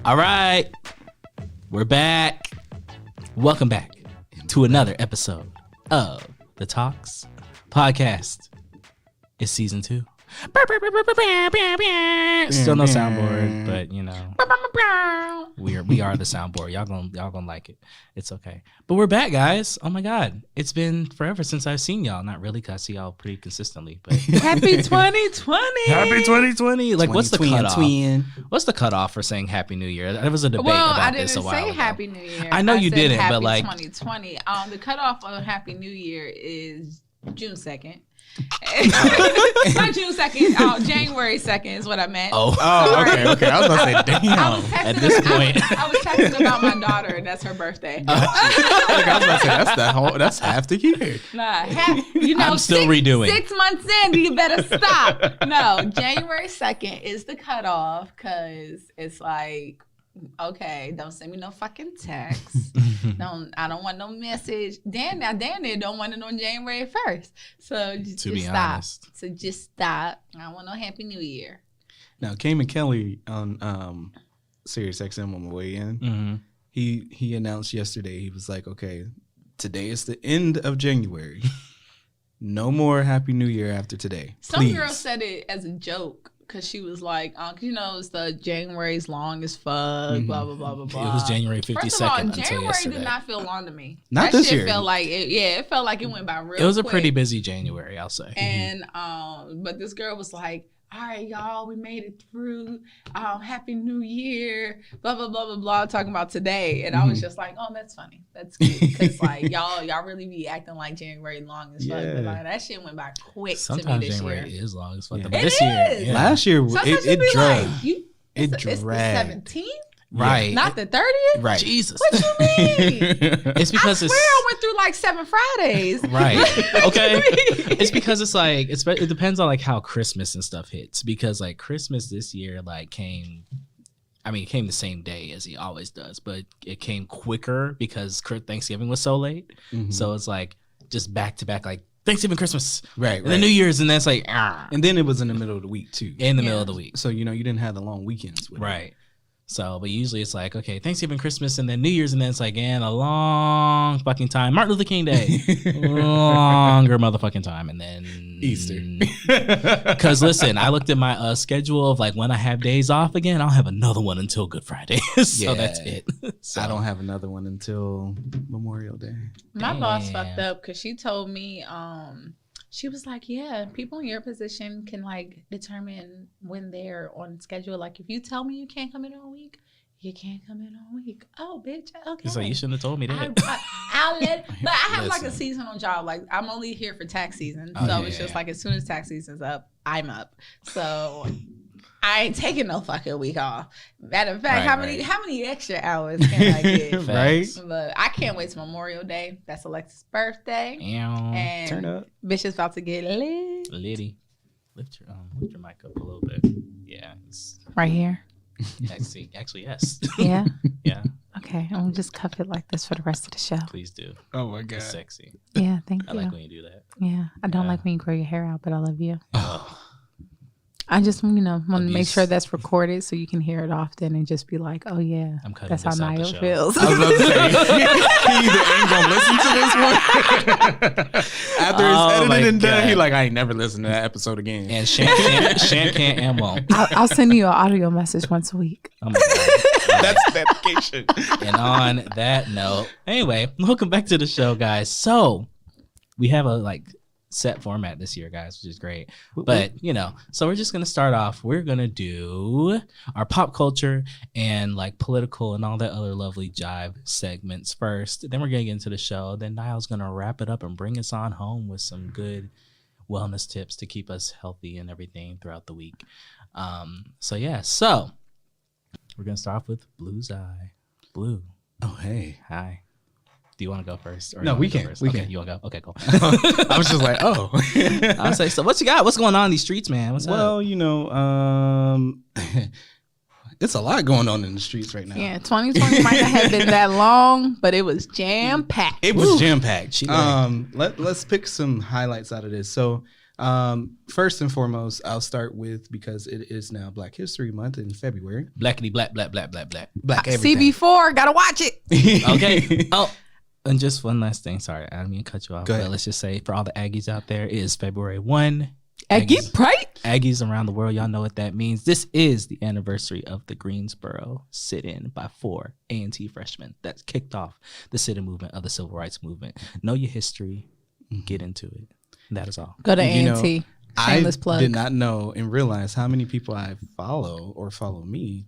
All right, we're back. Welcome back to another episode of the TAWKS podcast. It's season 2. Still no soundboard, but you know, we are the soundboard. Y'all gonna like it. It's okay. But we're back, guys. Oh my God, it's been forever since I've seen y'all. Not really, cause I see y'all pretty consistently. But happy 2020! Happy 2020! Like, what's the cutoff? What's the cutoff for saying Happy New Year? There was a debate about this a while ago. I didn't say Happy New Year. I know you didn't, but like 2020. The cutoff of Happy New Year is June 2nd. Not June 2nd. January 2nd is what I meant. Oh, okay. I was gonna say, damn. At this point, I was texting about my daughter, and that's her birthday. I was about to say that's half the year. Nah, I'm still redoing. 6 months in, you better stop. No, January 2nd is the cutoff because it's like, okay, don't send me no fucking text. I don't want no message. Dan don't want it on January 1st. So just stop. Honest. So just stop. I don't want no Happy New Year. Now, Cayman Kelly on Sirius XM on the way in, mm-hmm. he announced yesterday, he was like, okay, today is the end of January. No more Happy New Year after today. Some girl said it as a joke. Because she was like, it's the January's long as fuck, blah, blah, blah, blah, blah. It was January 52nd. First of all, until January yesterday. did not feel long to me. Not that this shit year. Felt like it felt like it went by real quick. It was a pretty busy January, I'll say. And but this girl was like, all right, y'all, we made it through. Happy New Year, blah, blah, blah, blah, blah, talking about today. And I was just like, oh, that's funny. That's cute. Because, like, y'all really be acting like January long as fuck. Yeah. But, like, that shit went by quick Sometimes to me this January year. is long as fuck. Yeah. But It this is. year, yeah. Last year, Sometimes it dragged. Like, it's the dragged. 17th? Right. Not the 30th? Right. Jesus. What you mean? It's because I swear I went through like 7 Fridays. Right. Okay. It's because it's like it depends on like how Christmas and stuff hits. Because like Christmas this year like came the same day as he always does, but it came quicker because Thanksgiving was so late. Mm-hmm. So it's like just back to back, like Thanksgiving, Christmas, Right. and then New Year's, and then it's like And then it was in the middle of the week too. in the middle of the week. So you didn't have the long weekends with it. Right. So, but usually it's like, okay, Thanksgiving, Christmas, and then New Year's, and then it's like, and a long fucking time. Martin Luther King Day. Longer motherfucking time. And then Easter. Because listen, I looked at my schedule of like when I have days off again. I'll have another one until Good Friday. So Yeah. that's it. So, I don't have another one until Memorial Day. My boss fucked up because she told me, she was like, yeah, people in your position can like determine when they're on schedule. Like if you tell me you can't come in all week, you can't come in all week. Oh, bitch. Okay. So you shouldn't have told me that. I'll let, but I have like a seasonal job. Like I'm only here for tax season. So it's just like as soon as tax season's up, I'm up. So I ain't taking no fucking week off. Matter of fact, how many extra hours can I get? Right. But I can't wait till Memorial Day. That's Alexa's birthday. And Turn up. Bitch is about to get lit. Liddy, lift your mic up a little bit. Yeah. It's Right here. actually, yes. Yeah. Yeah. Okay. I'm gonna just cuff it like this for the rest of the show. Please do. Oh my God. It's sexy. Yeah. Thank I you. like when you do that. Yeah. I don't Yeah. like when you grow your hair out, but I love you. Oh. I just, want to make Abuse. sure that's recorded so you can hear it often and just be like, oh yeah, I'm cutting that's how this out the Niall show. feels. I was about to say, he either ain't gonna listen to this one after it's edited and done. He like, I ain't never listened to that episode again. And Shan can't and won't. I'll send you an audio message once a week. Oh my God. That's dedication. And on that note, anyway, welcome back to the show, guys. So we have a set format this year, guys, which is great. But so we're just gonna start off. We're gonna do our pop culture and like political and all that other lovely jive segments first. Then we're gonna get into the show. Then Niall's gonna wrap it up and bring us on home with some good wellness tips to keep us healthy and everything throughout the week. So we're gonna start off with Blue's Eye. Blue. Oh, hey. Hi. Do you want to go first? Or No, you we wanna go can. first? We Okay, can. you want to go? Okay, cool. I was just like, oh. I was like, so what you got? What's going on in these streets, man? What's Well, up? it's a lot going on in the streets right now. Yeah, 2020 might not have been that long, but it was jam packed. It was jam packed. Right. Let's pick some highlights out of this. So, first and foremost, I'll start with, because it is now Black History Month in February. Blackity black. Black everything. CB4, gotta watch it. Okay. Oh, and just one last thing. Sorry, I didn't mean to cut you off. Go ahead. But let's just say for all the Aggies out there, it is February 1. Aggie Pride. Aggies around the world, y'all know what that means. This is the anniversary of the Greensboro sit-in by 4 A&T freshmen that kicked off the sit-in movement of the Civil Rights Movement. Know your history, get into it. That is all. Go to You know, A&T. I Shameless plug. did not know and realize how many people I follow or follow me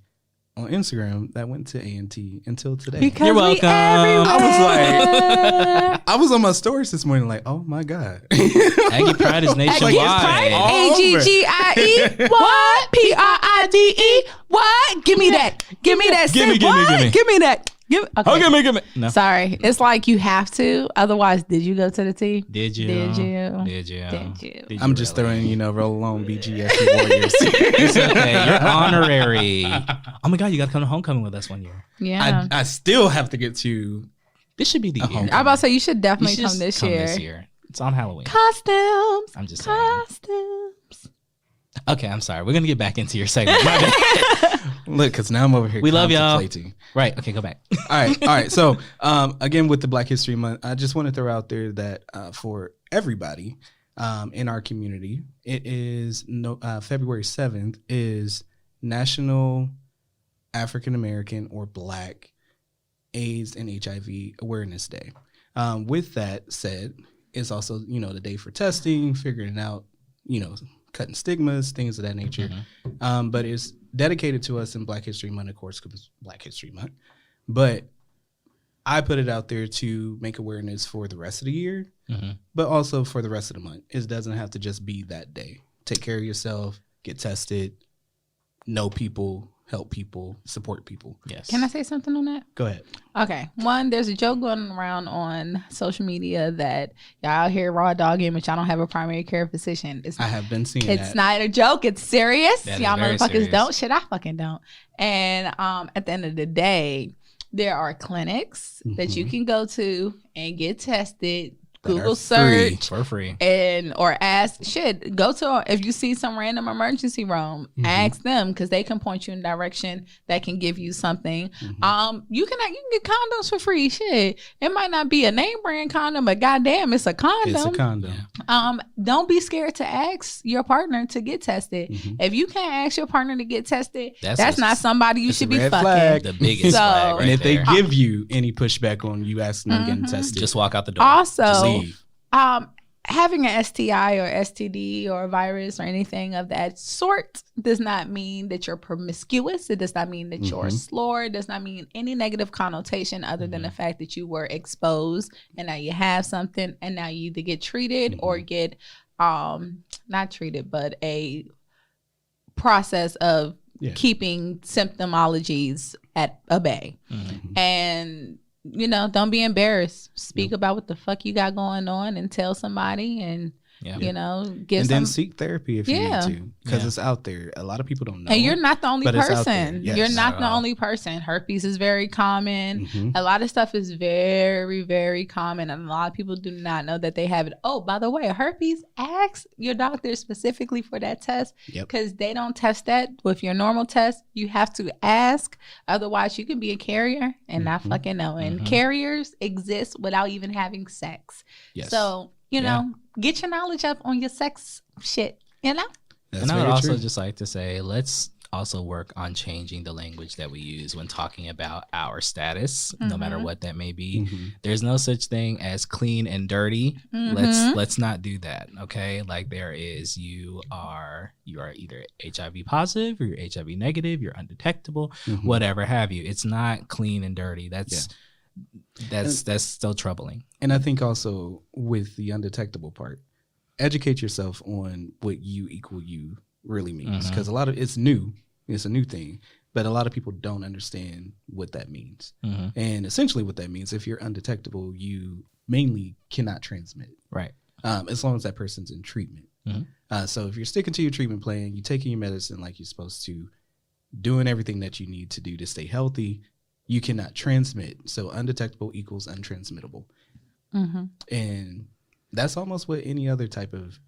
on Instagram that went to A&T until today. Because You're we welcome. everywhere. I was on my stories this morning like, oh my God. Aggie Pride is nationwide. All over. AGGIE. What? PRIDE. What? Give me that. Give me that. Gimme, Say gimme, what? gimme. Give me that. Give. Okay. Give me. No. Sorry. It's like you have to. Otherwise, did you go to the T? Did you? Did you? Did you? Did you? Did I'm you just really? throwing, roll along BGS Warriors. It's okay. You're honorary. Oh my God, you got to come to homecoming with us one year. Yeah. I still have to get to. This should be the year. I'm about to say you should You definitely should come just this come year. this year. It's on Halloween. Costumes. I'm just saying. Costumes. Okay, I'm sorry. We're gonna get back into your segment. My bad. Look, because now I'm over here. We love y'all. contemplating. Right. Okay, go back. All right. So, again, with the Black History Month, I just want to throw out there that for everybody in our community, it is February 7th is National African American or Black AIDS and HIV Awareness Day. With that said, it's also, the day for testing, figuring out, cutting stigmas, things of that nature. Mm-hmm. But it's dedicated to us in Black History Month, of course, because it's Black History Month. But I put it out there to make awareness for the rest of the year, but also for the rest of the month. It doesn't have to just be that day. Take care of yourself, get tested, know people, help people, support people. Yes. Can I say something on that? Go ahead. Okay. One, there's a joke going around on social media that y'all out here raw dogging, but y'all don't have a primary care physician. I have been seeing It's that. not a joke. It's serious. That is Y'all very motherfuckers serious. don't. Shit, I fucking don't. And at the end of the day, there are clinics that you can go to and get tested. That are Google free. search For free. and or ask go to if you see some random emergency room, ask them because they can point you in a direction that can give you something. You can get condoms for free. Shit, it might not be a name brand condom, but goddamn, it's a condom. It's a condom. Don't be scared to ask your partner to get tested. If you can't ask your partner to get tested, that's not somebody you it's should a be red fucking. flag. The biggest So- flag right And if there. they give you any pushback on you asking them getting tested, Just walk out the door. just Also, leave. having an STI or STD or a virus or anything of that sort does not mean that you're promiscuous. It does not mean that you're slur. It does not mean any negative connotation other than the fact that you were exposed and now you have something and now you either get treated or get not treated, but a process of keeping symptomologies at a bay. And don't be embarrassed. Speak about what the fuck you got going on and tell somebody and, give And then seek therapy if you need to, because it's out there. A lot of people don't know. And you're not the only but it's out there. person. Yes. You're not Not the at all. only person. Herpes is very common. A lot of stuff is very, very common. And a lot of people do not know that they have it. Oh, by the way, herpes, ask your doctor specifically for that test because they don't test that with your normal test. You have to ask. Otherwise, you can be a carrier and not fucking know. And carriers exist without even having sex. Yes. So, get your knowledge up on your sex shit, That's And I would very also true. just like to say, let's also work on changing the language that we use when talking about our status, no matter what that may be. There's no such thing as clean and dirty. Let's not do that. Okay. Like there is, you are either HIV positive or you're HIV negative, you're undetectable, whatever have you. It's not clean and dirty. That's still troubling. And I think also with the undetectable part, educate yourself on what you equal you really means, because a lot of it's new. It's a new thing, but a lot of people don't understand what that means. And essentially what that means, if you're undetectable, you mainly cannot transmit. Right. As long as that person's in treatment. So if you're sticking to your treatment plan, you're taking your medicine like you're supposed to, doing everything that you need to do to stay healthy, you cannot transmit. So undetectable equals untransmittable. Mm-hmm. And that's almost what any other type of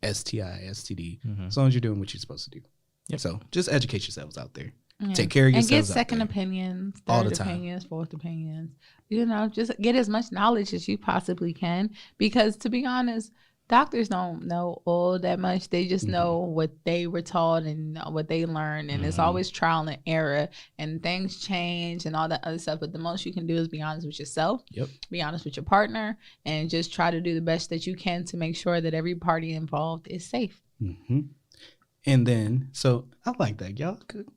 STI, STD, Mm-hmm. as long as you're doing what you're supposed to do. Yep. So just educate yourselves out there. Yeah. Take care of and yourselves. get second out there. opinions, All third the time. opinions, fourth opinions. You know, just get as much knowledge as you possibly can. Because to be honest, doctors don't know all that much. They just know what they were taught and what they learned. And it's always trial and error. And things change and all that other stuff. But the most you can do is be honest with yourself. Yep. Be honest with your partner. And just try to do the best that you can to make sure that every party involved is safe. Mm-hmm. And then, so I like that. Y'all good.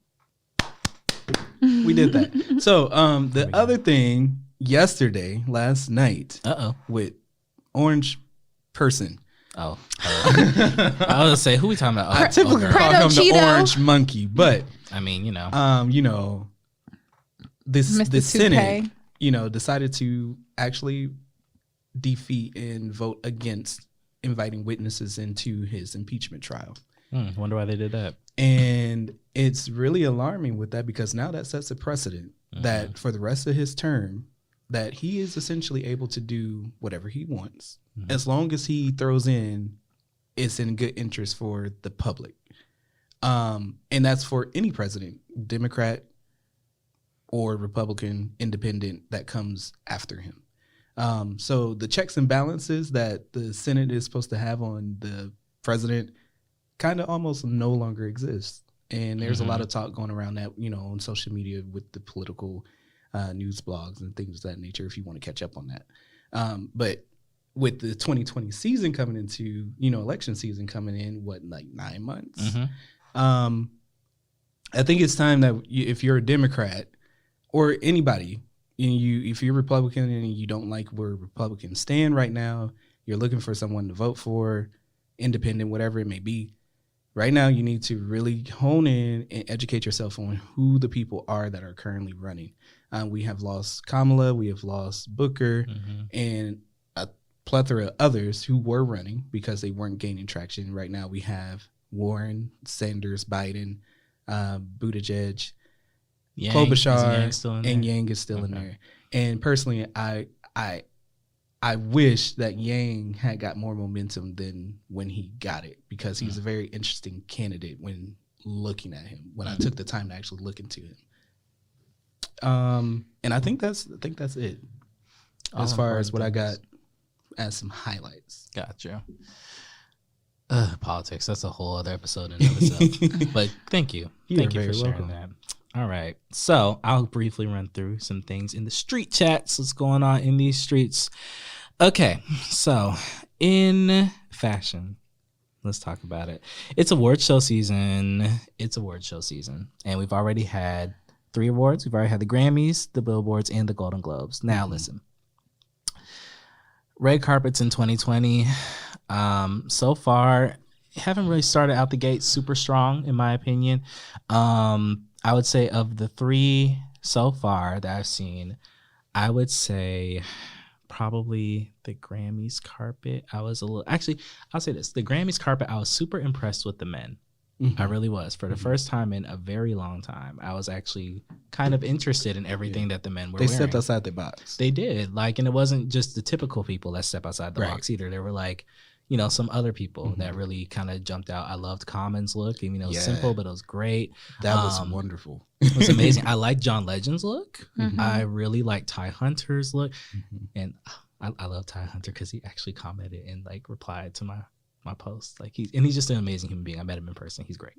We did that. So the other thing last night with Orange Person. Oh. I was gonna say, who we talking about? I typically girl. call him the Cheeto. Orange Monkey, but I mean, this Mr. the Senate, Toupee. decided to actually defeat and vote against inviting witnesses into his impeachment trial. Wonder why they did that. And it's really alarming with that, because now that sets a precedent that for the rest of his term, that he is essentially able to do whatever he wants, as long as he throws in it's in good interest for the public. And that's for any president, Democrat or Republican, independent, that comes after him. So the checks and balances that the Senate is supposed to have on the president kind of almost no longer exist. And there's a lot of talk going around that, on social media with the political news blogs and things of that nature, if you want to catch up on that. But with the 2020 season coming into, election season coming in, 9 months? I think it's time that if you're a Democrat or anybody, if you're Republican and you don't like where Republicans stand right now, you're looking for someone to vote for, independent, whatever it may be. Right now, you need to really hone in and educate yourself on who the people are that are currently running. We have lost Kamala, we have lost Booker, and a plethora of others who were running because they weren't gaining traction. Right now, we have Warren, Sanders, Biden, Buttigieg, Klobuchar, and Yang is still in there. And personally, I wish that Yang had got more momentum than when he got it, because he's a very interesting candidate when looking at him, when I took the time to actually look into him. And I think that's it as far as what I got as some highlights. Gotcha. Politics, that's a whole other episode in of itself. But thank you. Thank you for sharing that. All right. So I'll briefly run through some things in the street chats. What's going on in these streets? Okay. So in fashion, let's talk about it. It's award show season. And we've already had 3 awards. We've already had the Grammys, the Billboards, and the Golden Globes. Now listen. Red carpets in 2020. So far, haven't really started out the gate super strong, in my opinion. I would say of the 3 so far that I've seen, I would say probably the Grammys carpet. I'll say this. The Grammys carpet, I was super impressed with the men. I really was. For the first time in a very long time, I was actually kind of interested in everything that the men were wearing. They stepped outside the box. They did. And it wasn't just the typical people that step outside the box either. There were some other people that really kind of jumped out. I loved Common's look. It was simple, but it was great. That was wonderful. It was amazing. I liked John Legend's look. I really liked Ty Hunter's look. And I love Ty Hunter because he actually commented and replied to my post. He's just an amazing human being. I met him in person. He's great.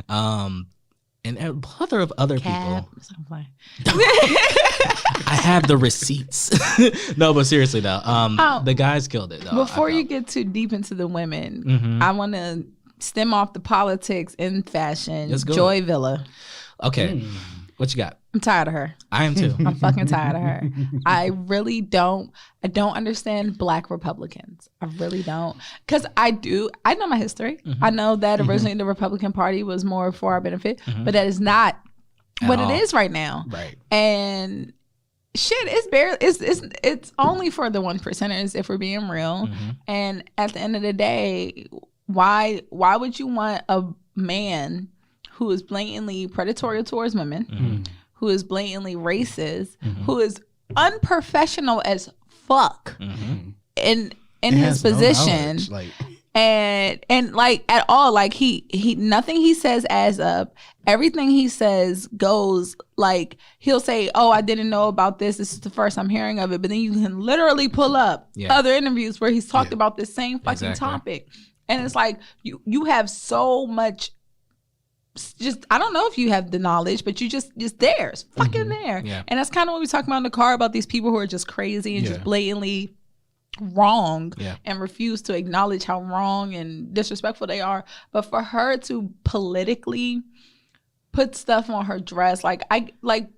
And a plethora of other people. I have the receipts. No, but seriously though, the guys killed it though. Before you get too deep into the women, I want to stem off the politics in fashion. Joy Villa. Okay. What you got? I'm tired of her. I am too. I'm fucking tired of her. I really don't. I don't understand Black Republicans. I really don't. Because I know my history. I know that originally the Republican Party was more for our benefit, but that is not what it is right now. Right. And shit, it's only for the 1%ers, if we're being real. And at the end of the day, why would you want a man who is blatantly predatory towards women, who is blatantly racist, who is unprofessional as fuck in his position. And like at all, like he nothing he says adds up. Everything he says goes, like he'll say, "Oh, I didn't know about this. This is the first I'm hearing of it." But then you can literally pull up other interviews where he's talked about this same fucking topic, and it's like you have so much. Just I don't know if you have the knowledge, but you just there, it's fucking there, and that's kind of what we talking about in the car about these people who are just crazy and just blatantly wrong and refuse to acknowledge how wrong and disrespectful they are. But for her to politically put stuff on her dress, like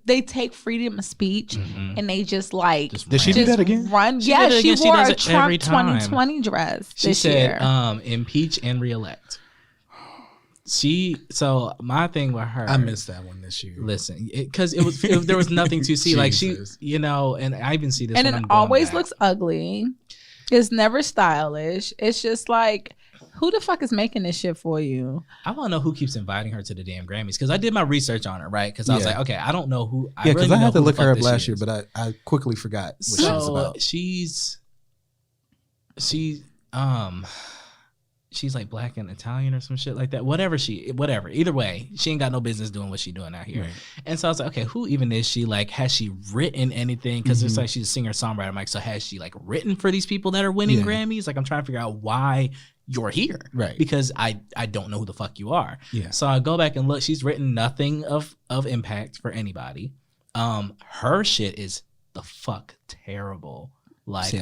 they take freedom of speech and they just like did she do that again? Run. She wore a Trump 2020 dress. She said impeach and reelect. So my thing with her, I missed that one this year. Listen, because there was nothing to see. Like she, and I even see this, and it always looks ugly. It's never stylish. It's just like, who the fuck is making this shit for you? I want to know who keeps inviting her to the damn Grammys, because I did my research on her, right? Because I was like, okay, I don't know who. Because I had to look her up last year, but I quickly forgot what she was about. She's like black and Italian or some shit like that. Whatever. Either way, she ain't got no business doing what she doing out here. Right. And so I was like, okay, who even is she? Like, has she written anything? Because it's like she's a singer-songwriter. I'm like, so has she like written for these people that are winning Grammys? Like, I'm trying to figure out why you're here. Right. Because I don't know who the fuck you are. Yeah. So I go back and look. She's written nothing of impact for anybody. Her shit is the fuck terrible. Like,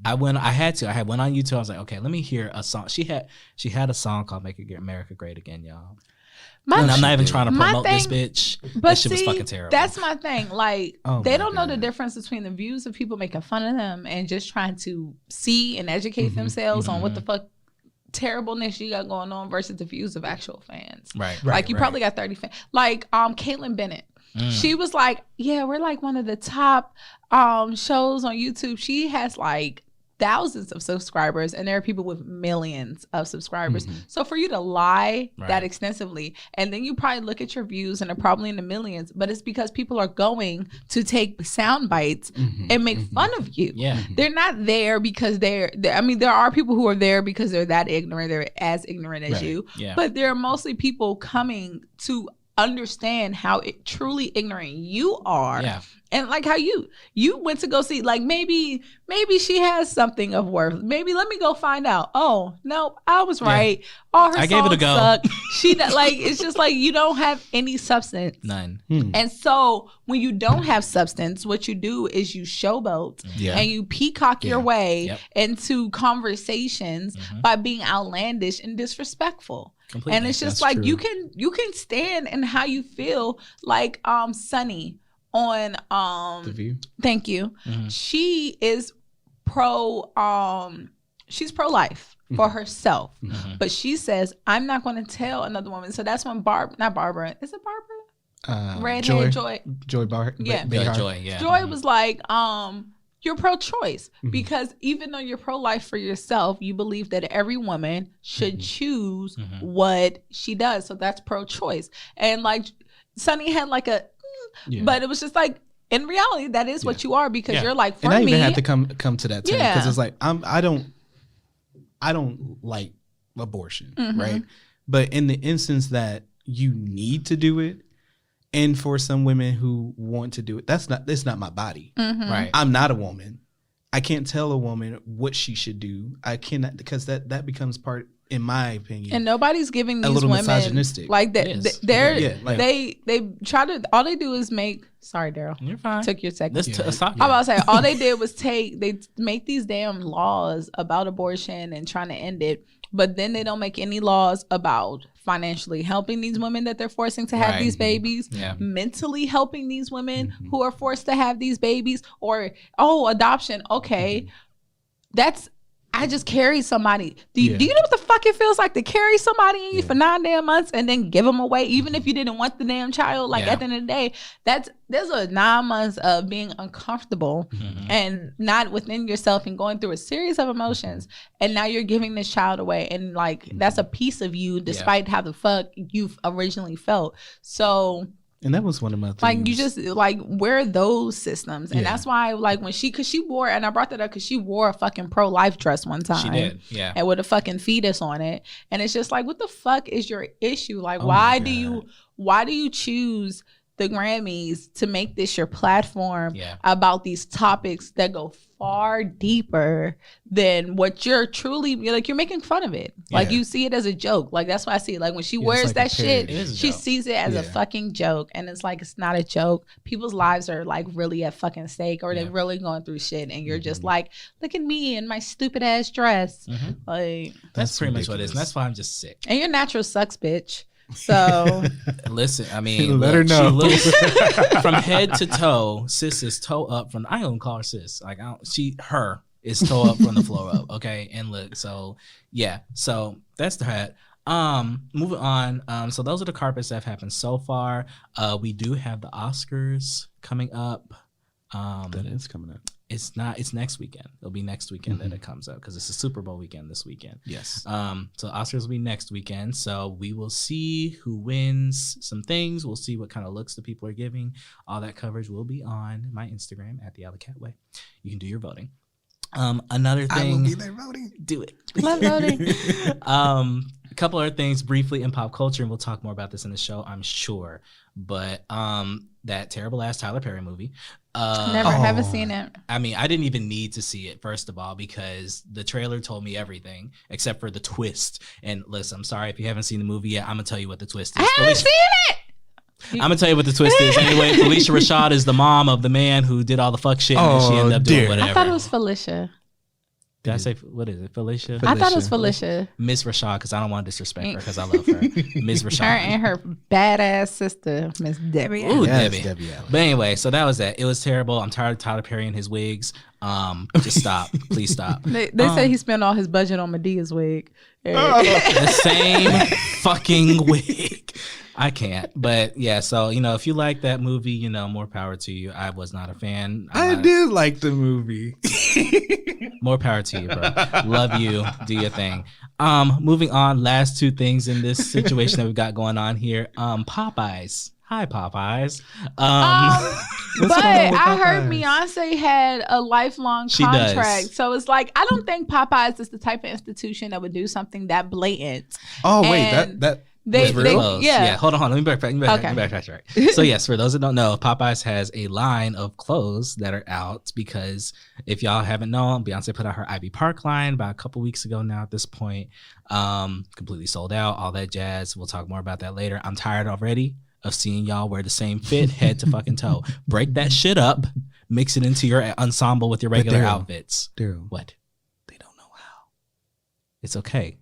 I went on YouTube. I was like, okay, let me hear a song. She had a song called "Make America Great Again," y'all. And I'm not even trying to promote this bitch. But that shit was fucking terrible. That's my thing. Like, they don't know the difference between the views of people making fun of them and just trying to see and educate themselves on what the fuck terribleness you got going on versus the views of actual fans. Right. Like, you probably got 30 fans. Like, Caitlyn Bennett. She was like, yeah, we're like one of the top shows on YouTube. She has like thousands of subscribers, and there are people with millions of subscribers. So for you to lie that extensively, and then you probably look at your views and are probably in the millions, but it's because people are going to take sound bites and make fun of you. They're not there because they're I mean, there are people who are there because they're that ignorant. They're as ignorant as you. But there are mostly people coming to understand how truly ignorant you are. And like how you went to go see, like, maybe she has something of worth. Maybe let me go find out. Oh, no, I was right. All her songs gave it a go. Suck. She like, it's just like, you don't have any substance. None. And so when you don't have substance, what you do is you showboat and you peacock your way into conversations by being outlandish and disrespectful. Completely. And it's just like, true. you can stand in how you feel. Like Sunny on The View. Thank you. She is she's pro-life for herself, but she says, I'm not going to tell another woman. So that's when not Barbara, is it Barbara? Redhead Joy. Joy was like, you're pro-choice because even though you're pro-life for yourself, you believe that every woman should choose what she does. So that's pro-choice. And like Sunny had like but it was just like, in reality, that is what you are, because you're like, for me. And I even had to come to that term, because it's like, I don't like abortion, right? But in the instance that you need to do it, and for some women who want to do it, it's not my body. Right. I'm not a woman. I can't tell a woman what she should do. I cannot, because that becomes part, in my opinion. And nobody's giving these women misogynistic. Like that. They try to. All they do is make. Sorry, Daryl. You're fine. Took your second. I'm about to say, all they did was they make these damn laws about abortion and trying to end it, but then they don't make any laws about financially helping these women that they're forcing to have these babies, mentally helping these women who are forced to have these babies, or adoption. Okay, that's. I just carried somebody. Do you know what the fuck it feels like to carry somebody in you for 9 damn months and then give them away, even if you didn't want the damn child? Like at the end of the day, there's a 9 months of being uncomfortable and not within yourself and going through a series of emotions. And now you're giving this child away. And like, that's a piece of you despite how the fuck you've originally felt. So... And that was one of my things. Like, you just, like, where are those systems? And that's why, like, when because she wore, and I brought that up because she wore a fucking pro-life dress one time. She did, yeah. And with a fucking fetus on it. And it's just like, what the fuck is your issue? Like, why do you choose the Grammys to make this your platform about these topics that go far deeper than what you're truly, like, you're making fun of it. Like, you see it as a joke. Like, that's why I see it. Like, when she wears that shit, she sees it as a fucking joke. And it's like, it's not a joke. People's lives are like really at fucking stake, or they're really going through shit. And you're just like, look at me in my stupid ass dress. Like, that's pretty much what it is. And that's why I'm just sick. And your natural sucks, bitch. So listen, I mean, let her know. She looks from head to toe. Sis is toe up from. I don't call her sis. Like her is toe up from the floor up. Okay, and look. So yeah. So that's that. Moving on. So those are the carpets that have happened so far. We do have the Oscars coming up. That is coming up. It's next weekend. It'll be next weekend that it comes out because it's a Super Bowl weekend this weekend. Yes. So Oscars will be next weekend. So we will see who wins some things. We'll see what kind of looks the people are giving. All that coverage will be on my Instagram at @TheAlleyCatWay. You can do your voting. Another thing. I will be there voting. Do it. Love voting. A couple other things briefly in pop culture, and we'll talk more about this in the show, I'm sure. But that terrible ass Tyler Perry movie. Haven't seen it. I mean, I didn't even need to see it, first of all, because the trailer told me everything except for the twist. And listen, I'm sorry if you haven't seen the movie yet. I'm gonna tell you what the twist is. I haven't seen it. I'm gonna tell you what the twist is. Anyway, Felicia Rashad is the mom of the man who did all the fuck shit, and then she ended up doing whatever. I thought it was Felicia. Did I say, what is it, Felicia? I thought it was Felicia. Miss Rashad, because I don't want to disrespect her, because I love her. Miss Rashad. Her and her badass sister, Miss Debbie. Ooh, Debbie. But anyway, so that was that. It was terrible. I'm tired of Tyler Perry and his wigs. Just stop. Please stop. They say he spent all his budget on Medea's wig. The same fucking wig. I can't. But yeah, so, if you like that movie, more power to you. I was not a fan. I did like the movie. More power to you, bro. Love you. Do your thing. Moving on, last two things in this situation that we've got going on here. Popeyes. Hi, Popeyes. But I heard Beyonce had a lifelong contract. So it's like, I don't think Popeyes is the type of institution that would do something that blatant. Oh, wait, that They, hold on. Let me backtrack. Right. So yes, for those that don't know, Popeyes has a line of clothes that are out because if y'all haven't known, Beyonce put out her Ivy Park line about a couple weeks ago now at this point. Completely sold out, all that jazz. We'll talk more about that later. I'm tired already of seeing y'all wear the same fit head to fucking toe. Break that shit up, mix it into your ensemble with your regular outfits. What? They don't know how. It's okay.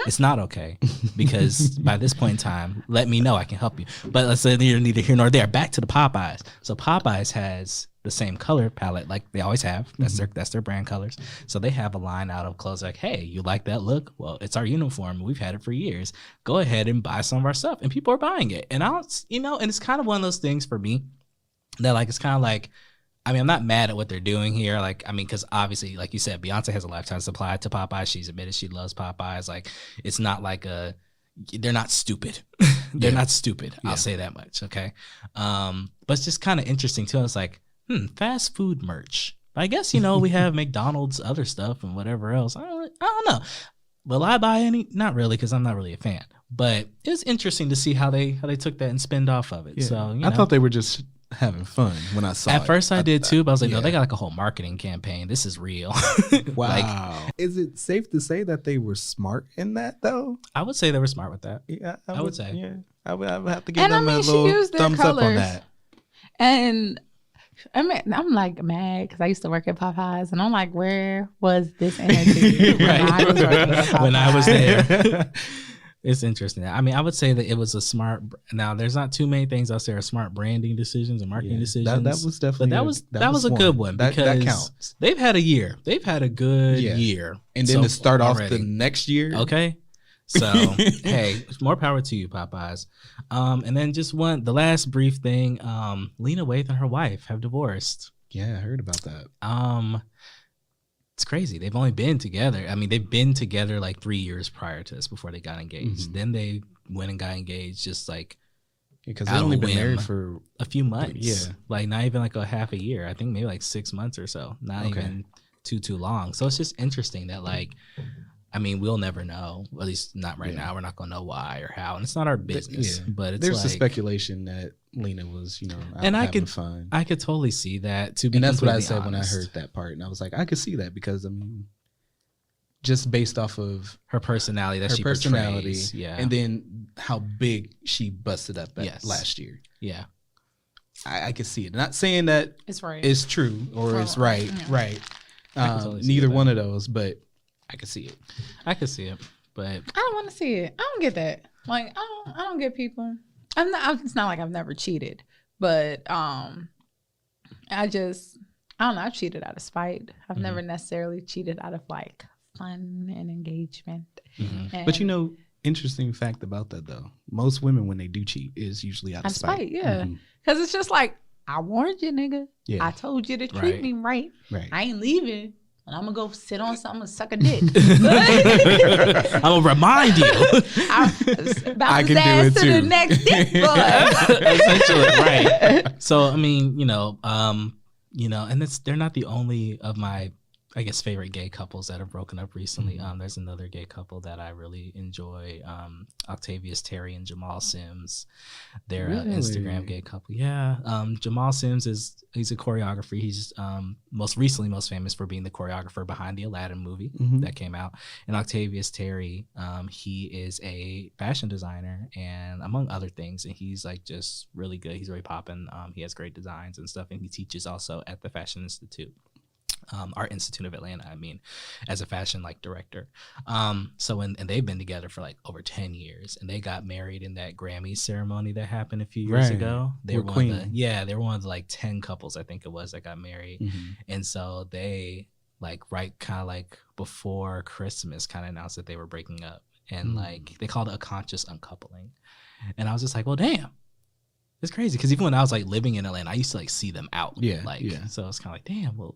It's not okay because by this point in time, let me know. I can help you. But let's say you're neither here nor there. Back to the Popeyes. So Popeyes has the same color palette like they always have. That's their brand colors. So they have a line out of clothes like, hey, you like that look? Well, it's our uniform. We've had it for years. Go ahead and buy some of our stuff. And people are buying it. And and it's kind of one of those things for me that like, it's kind of like, I mean, I'm not mad at what they're doing here. Like, I mean, because obviously, like you said, Beyonce has a lifetime supply to Popeyes. She's admitted she loves Popeyes. Like, it's not like they're not stupid. They're not stupid. I'll say that much. Okay. But it's just kind of interesting too. It's like, fast food merch. I guess, we have McDonald's, other stuff and whatever else. I don't know. Will I buy any? Not really, because I'm not really a fan. But it was interesting to see how they took that and spinned off of it. Yeah. So I thought they were just having fun when I saw it. At first I did too, but I was like, no, they got like a whole marketing campaign. This is real. Wow. Is it safe to say that they were smart in that though? I would say they were smart with that. Yeah, I would say. Yeah, I would have to give them a little thumbs up on that. And I mean, I'm like mad because I used to work at Popeyes, and I'm like, where was this energy when I was working at Popeyes? When I was there? It's interesting. I mean, I would say that it was a smart. Now, there's not too many things I'll say are smart branding decisions and marketing decisions. That was definitely. But that was a good one because that counts. They've had a year. They've had a good year, and then to start off the next year. Okay, so hey, more power to you, Popeyes. And then just the last brief thing. Lena Waithe and her wife have divorced. Yeah, I heard about that. It's crazy. They've only been together. I mean, they've been together like 3 years prior to this before they got engaged. Mm-hmm. Then they went and got engaged just like because they've only been married for a few months. Yeah. Like not even like a half a year. I think maybe like 6 months or so. Not even too long. So it's just interesting that like, I mean, we'll never know. At least not right now. We're not going to know why or how. And it's not our business. But it's there's the speculation that Lena was, out and having fun. I could totally see that. And that's what I said when I heard that part. And I was like, I could see that because, I mean, just based off of her personality that she portrays. Yeah. And then how big she busted up last year. Yeah. I could see it. Not saying that it's right. It's true or it's right. Yeah. Right. Neither one of those, but I could see it. I could see it, but I don't want to see it. I don't get that. Like I don't get people. It's not like I've never cheated, but I don't know. I've cheated out of spite. I've never necessarily cheated out of like fun and engagement. Mm-hmm. And interesting fact about that though. Most women when they do cheat is usually out of spite. Yeah, because it's just like I warned you, nigga. Yeah. I told you to treat me right. Right. I ain't leaving. And I'm gonna go sit on something and suck a dick. I'm gonna remind you. I can do it too. To the next dick, boy. Essentially, right. So I mean, and they're not the only of my, I guess, favorite gay couples that have broken up recently. There's another gay couple that I really enjoy, Octavius Terry and Jamal Sims. They're an Instagram gay couple. Yeah. Jamal Sims he's a choreographer. He's most famous for being the choreographer behind the Aladdin movie that came out. And Octavius Terry, he is a fashion designer and among other things. And he's like just really good. He's really popping. He has great designs and stuff. And he teaches also at the Fashion Institute. Art Institute of Atlanta, I mean, as a fashion like director. And they've been together for like over 10 years and they got married in that Grammy ceremony that happened a few years ago. They were one of the like 10 couples, I think it was, that got married. And so they kind of like before Christmas kind of announced that they were breaking up and like they called it a conscious uncoupling. And I was just like, well, damn. It's crazy because even when I was like living in Atlanta, I used to like see them out. So it's kind of like, damn, well,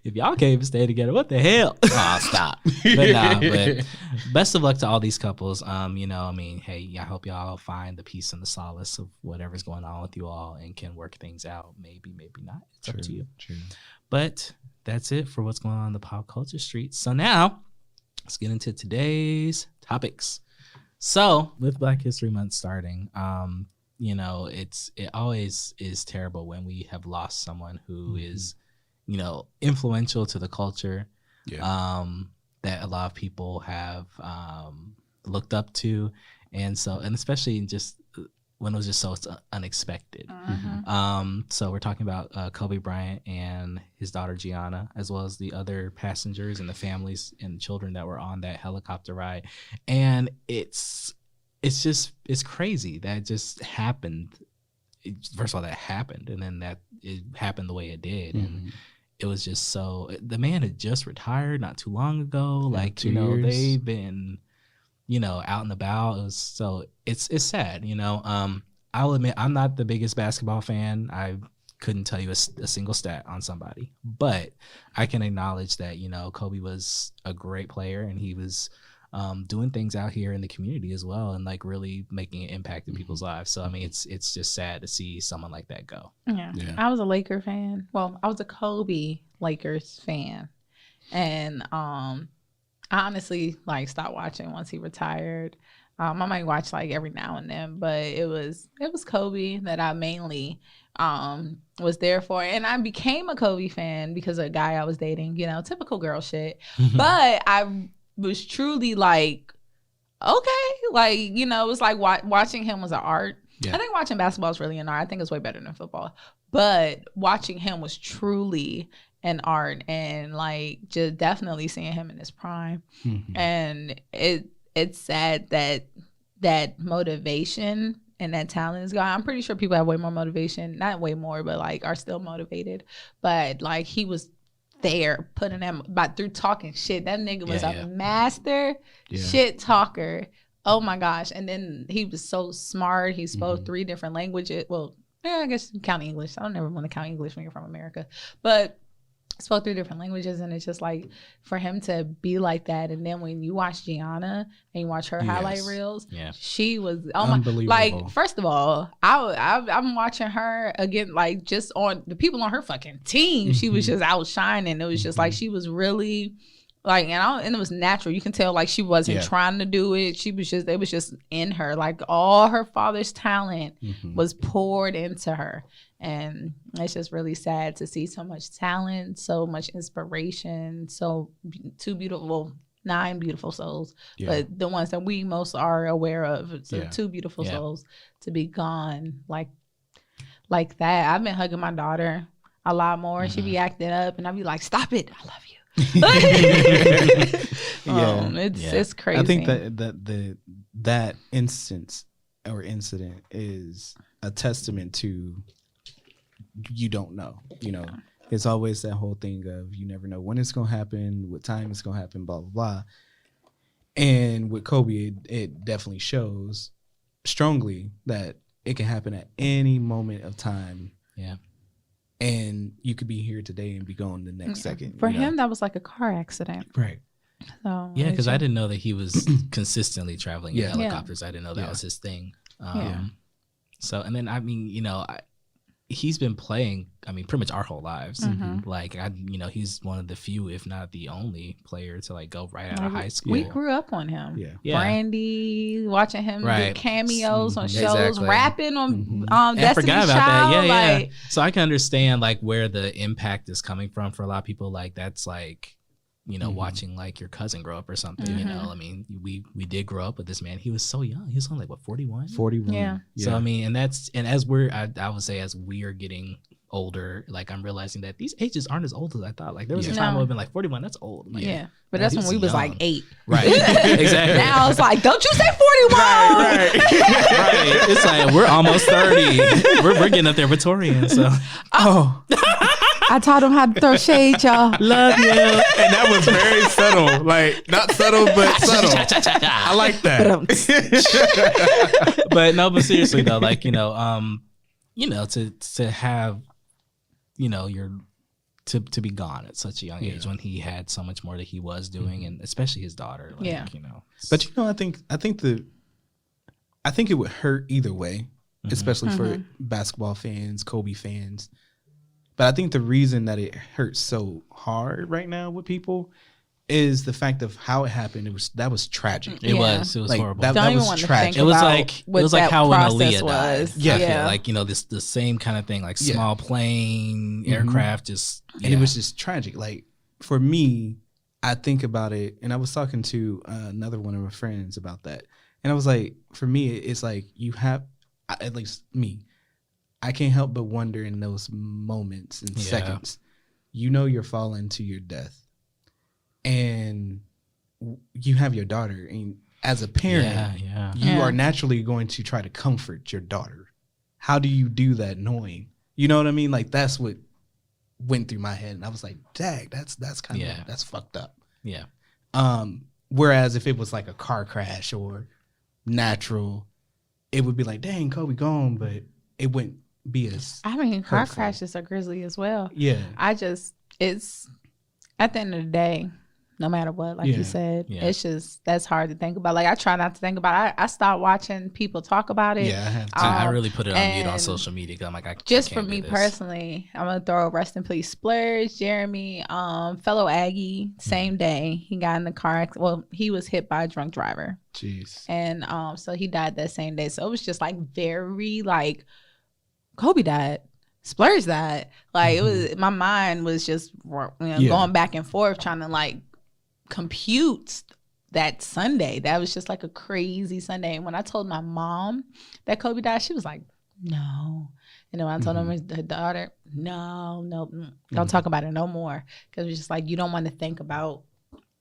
if y'all can't even stay together, what the hell? Oh, stop. But best of luck to all these couples. I mean, hey, I hope y'all find the peace and the solace of whatever's going on with you all and can work things out. Maybe not. It's up to you. True. But that's it for what's going on in the pop culture streets. So now let's get into today's topics. So with Black History Month starting, it always is terrible when we have lost someone who is, influential to the culture, that a lot of people have looked up to. And especially just when it was just so unexpected. So we're talking about Kobe Bryant and his daughter Gianna, as well as the other passengers and the families and children that were on that helicopter ride. And it's crazy that just happened. First of all, that happened, and then that it happened the way it did, and it was just so. The man had just retired not too long ago. Yeah, 2 years. They've been, out and about. It was so it's sad. I'll admit I'm not the biggest basketball fan. I couldn't tell you a single stat on somebody, but I can acknowledge that Kobe was a great player, and he was. Doing things out here in the community as well and like really making an impact in people's lives. So I mean it's just sad to see someone like that go. Yeah. I was a Laker fan. Well, I was a Kobe Lakers fan. And I honestly like stopped watching once he retired. I might watch like every now and then, but it was Kobe that I mainly was there for. And I became a Kobe fan because of a guy I was dating, typical girl shit. But I was truly like, okay, like, it was like watching him was an art. I think watching basketball is really an art. I think it's way better than football. But watching him was truly an art, and like just definitely seeing him in his prime. And it's sad that that motivation and that talent is gone. I'm pretty sure people have way more motivation, not way more, but like are still motivated. But like he was there putting them but through talking shit. That nigga was a master shit talker. Oh my gosh. And then he was so smart. He spoke 3 different languages. Well, yeah, I guess count English. I don't ever want to count English when you're from America. But spoke 3 different languages, and it's just like for him to be like that. And then when you watch Gianna and you watch her highlight reels, she was unbelievable. Like, first of all, I'm watching her again, like just on the people on her fucking team. She was just outshining. It was just like she was really like, and it was natural. You can tell like she wasn't trying to do it. She was just, it was just in her. Like all her father's talent was poured into her. And it's just really sad to see so much talent, so much inspiration, 2 beautiful, 9 beautiful souls, but the ones that we most are aware of, so 2 beautiful souls to be gone like that. I've been hugging my daughter a lot more. She be acting up, and I'd be like, "Stop it! I love you." It's crazy. I think that instance or incident is a testament to. You don't know, it's always that whole thing of you never know when it's going to happen, what time it's going to happen, blah, blah, blah. And with Kobe, it definitely shows strongly that it can happen at any moment of time. Yeah. And you could be here today and be gone the next second. For him, that was like a car accident. Right. So, yeah, because I didn't know that he was consistently traveling in helicopters. I didn't know that was his thing. So, and then, I mean, he's been playing, pretty much our whole lives. Like, he's one of the few, if not the only player to like go right out of high school. We grew up on him. Brandy, watching him do cameos on shows, rapping on Destiny's I forgot about Child. That. So I can understand like where the impact is coming from for a lot of people. Like that's like, watching like your cousin grow up or something, we did grow up with this man. He was so young. He was only like, what, 41? 41. Yeah. So, and as I would say, as we are getting older, like I'm realizing that these ages aren't as old as I thought. Like there was a time I've been like 41, that's old. Like, but that's when we was like 8. Right. Exactly. Now it's like, don't you say 41. Right. It's like, we're almost 30. We're getting up there Victorian. So, I taught him how to throw shade, y'all. Love you. And that was very subtle. Like, not subtle, but subtle. I like that. But seriously though, like, to have, to be gone at such a young age when he had so much more that he was doing, and especially his daughter. Like, But I think it would hurt either way, especially for basketball fans, Kobe fans. But I think the reason that it hurts so hard right now with people is the fact of how it happened. That was tragic. It was like, horrible. That was tragic. It was like how when Aaliyah died. Yeah. Like, the same kind of thing, like small plane, aircraft, and it was just tragic. Like for me, I think about it, and I was talking to another one of my friends about that. And I was like, for me, it's like you have, at least me, I can't help but wonder in those moments and seconds, you're falling to your death, and you have your daughter, and as a parent, you are naturally going to try to comfort your daughter. How do you do that knowing? You know what I mean? Like that's what went through my head, and I was like, "Dang, that's kind of that's fucked up." Yeah. Whereas if it was like a car crash or natural, it would be like, "Dang, Kobe gone," but it wouldn't be as. Car crashes are grisly as well. Yeah. It's at the end of the day, no matter what, like you said, it's just, that's hard to think about. Like I try not to think about it. I stopped watching people talk about it. Yeah, I have to. I really put it on mute on social media because I'm like, just for me personally, I'm gonna throw a rest in peace. Splurge, Jeremy, fellow Aggie, same day he got in the car. Well, he was hit by a drunk driver. Jeez. And so he died that same day. So it was just like very like Kobe died. Splurge died. Like it was, my mind was just going back and forth trying to like compute that Sunday. That was just like a crazy Sunday. And when I told my mom that Kobe died, she was like, no. And then when I told her daughter, no, don't talk about it no more. Because it was just like, you don't want to think about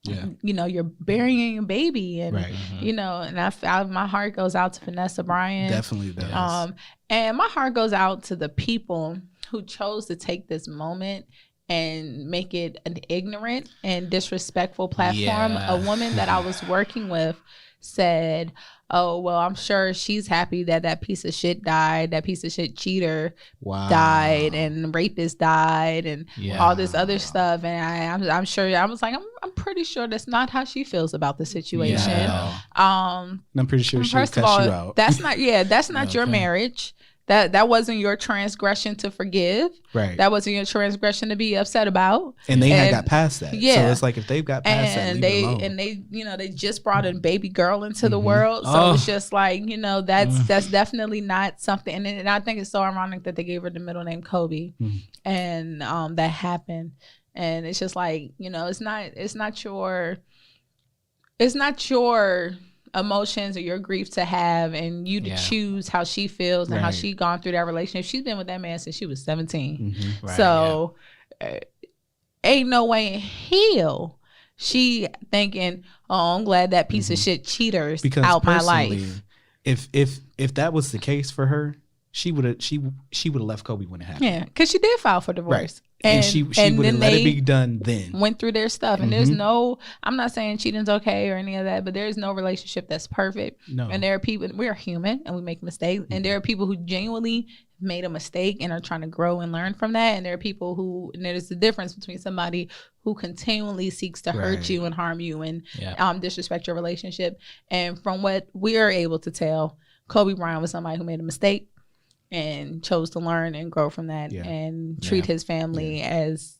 you're burying your baby, and Right. and my heart goes out to Vanessa Bryant. Definitely does. And my heart goes out to the people who chose to take this moment and make it an ignorant and disrespectful platform. Yeah. A woman that I was working with said, "Oh, well, I'm sure she's happy that piece of shit died, that piece of shit cheater died, and rapist died, and all this other stuff." And I'm sure, I was like, I'm pretty sure that's not how she feels about the situation. Yeah. And I'm pretty sure she would First of cuss all, you out. that's not your marriage. That wasn't your transgression to forgive. Right. That wasn't your transgression to be upset about. And they had got past that. Yeah. So it's like if they've got past that, leave it alone. And they just brought a baby girl into the world. So it's just like, that's definitely not something. And I think it's so ironic that they gave her the middle name Kobe. And that happened. And it's just like, it's not your emotions or your grief to have, and you to choose how she feels and how she gone through that relationship. She's been with that man since she was 17. So ain't no way in hell she thinking, "Oh, I'm glad that piece of shit cheaters out my life." If that was the case for her, she would have left Kobe when it happened. Yeah, because she did file for divorce. Right. And she would have let it be done then. Went through their stuff. And there's no, I'm not saying cheating's okay or any of that, but there's no relationship that's perfect. No. And there are people, we're human and we make mistakes. And there are people who genuinely made a mistake and are trying to grow and learn from that. And there are people who, and there's a difference between somebody who continually seeks to hurt you and harm you and disrespect your relationship. And from what we are able to tell, Kobe Bryant was somebody who made a mistake and chose to learn and grow from that and treat his family as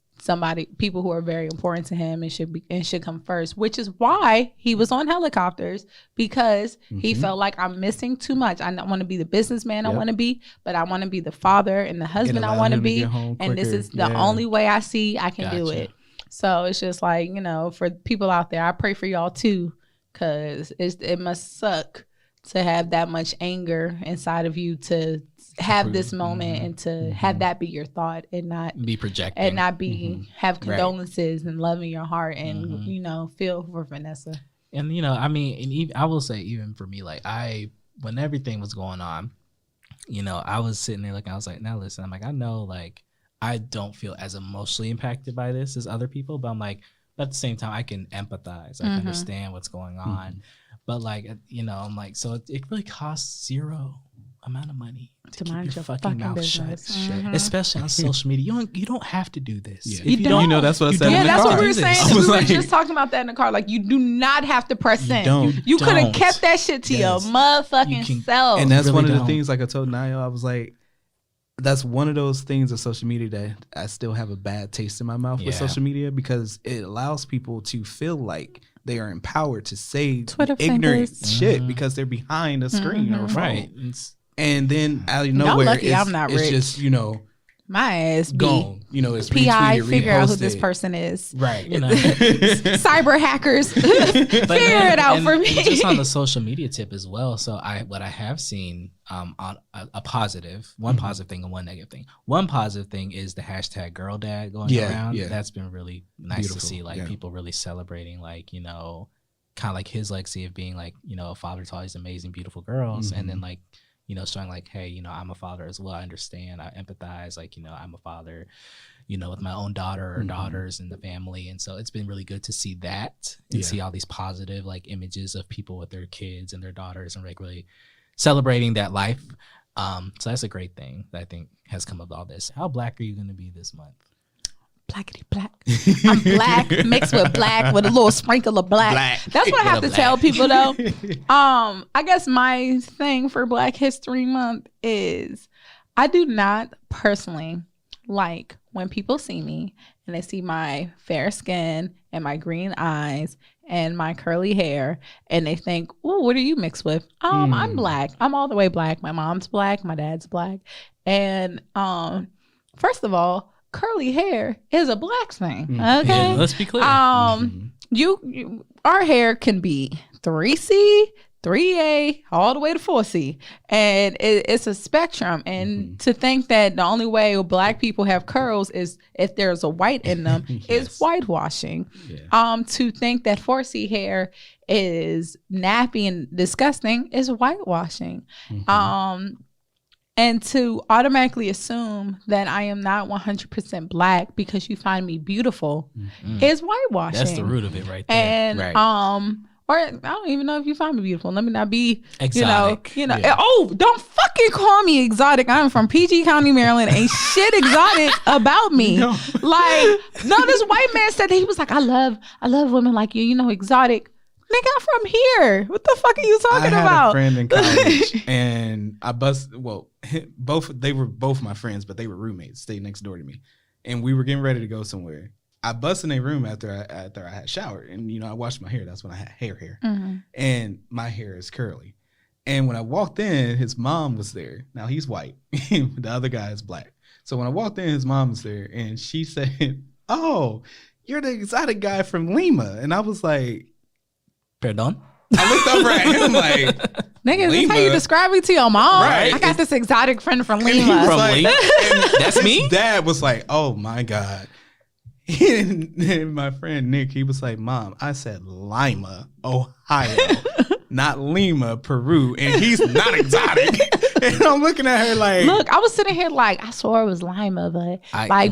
people who are very important to him and should come first, which is why he was on helicopters, because he felt like, I'm missing too much. I don't want to be the businessman I want to be, but I want to be the father and the husband I want to be. And this is the only way I see I can do it. So it's just like, for people out there, I pray for y'all too, because it must suck to have that much anger inside of you, to have this moment and to have that be your thought and not be projecting and not be have condolences and love in your heart and feel for Vanessa. And I will say, even for me, like when everything was going on, I was sitting there I was like, now listen, I'm like, I know, like, I don't feel as emotionally impacted by this as other people, but I'm like, but at the same time, I can empathize, I can understand what's going on. But like, I'm like, so it really costs zero amount of money to keep your fucking mouth business. shut, especially on social media. You don't have to do this. Yeah. If you don't, that's what I said. Yeah, in the that's car. what we were saying. I was We were like, just talking about that in the car. Like, you do not have to press send. You could have kept that shit to your motherfucking self. And that's really one of the don't. things, like I told Niall, I was like, that's one of those things of social media that I still have a bad taste in my mouth with social media, because it allows people to feel like they are empowered to say Twitter ignorant fingers. shit because they're behind a screen or a phone. Right. And then out of nowhere, lucky I'm not it's rich. just, My ass be gone. It's PI, retweeted, figure out who this reposted. person is. Right. Cyber hackers, figure it out for me. Just on the social media tip as well. So what I have seen on a positive, one positive thing and one negative thing. One positive thing is the hashtag girl dad going around. Yeah. That's been really nice Beautiful. to see, like people really celebrating, like, kind of like his legacy of being like, a father to all these amazing, beautiful girls. And then like, showing like, hey, I'm a father as well. I understand. I empathize. Like, I'm a father, with my own daughter or daughters in the family. And so it's been really good to see that and see all these positive like images of people with their kids and their daughters and like really celebrating that life. So that's a great thing that I think has come of all this. How black are you going to be this month? Blackity black. I'm black mixed with black with a little sprinkle of black. That's what I have to tell people though. I guess my thing for Black History Month is I do not personally like when people see me and they see my fair skin and my green eyes and my curly hair and they think, "Oh, what are you mixed with?" I'm black. I'm all the way black. My mom's black. My dad's black. And first of all, curly hair is a black thing. Okay, let's be clear. You our hair can be 3C, 3A all the way to 4C, and it's a spectrum. And to think that the only way Black people have curls is if there's a white in them is whitewashing. To think that 4C hair is nappy and disgusting is whitewashing. And to automatically assume that I am not 100% Black because you find me beautiful is whitewashing. That's the root of it right there. And or I don't even know if you find me beautiful. Let me not be exotic. You know. Oh, don't fucking call me exotic. I'm from PG County, Maryland. Ain't shit exotic about me. No. Like, no, this white man said that he was like, I love women like you. You know, exotic. Nigga, I'm from here. What the fuck are you talking about? I had a friend in college, and they were both my friends, but they were roommates, stayed next door to me, and we were getting ready to go somewhere. I busted in a room after I had showered, and I washed my hair. That's when I had hair, and my hair is curly. And when I walked in, his mom was there. Now he's white, the other guy is Black. So when I walked in, his mom was there, and she said, "Oh, you're the exotic guy from Lima," and I was like, "Pardon?" I looked over at him like, nigga, is this how you describe me to your mom? Right. I got this exotic friend from Lima. That's me? His dad was like, "Oh my God." And my friend Nick, he was like, "Mom, I said Lima, Ohio, not Lima, Peru, and he's not exotic." And I'm looking at her like, look, I was sitting here like, I swore it was Lima, but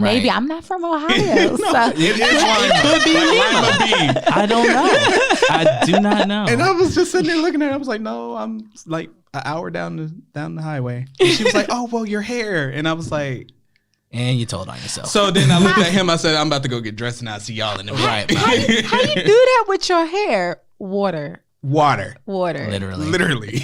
maybe I'm not from Ohio. No, it is Lima. It could be Lima. I don't know. I do not know. And I was just sitting there looking at her. I was like, "No, I'm like an hour down the highway." And she was like, "Oh, well, your hair." And I was like, and you told on yourself. So then I looked at him. I said, "I'm about to go get dressed and I'll see y'all in the right." How you do that with your hair? Water. Literally. Water. Literally.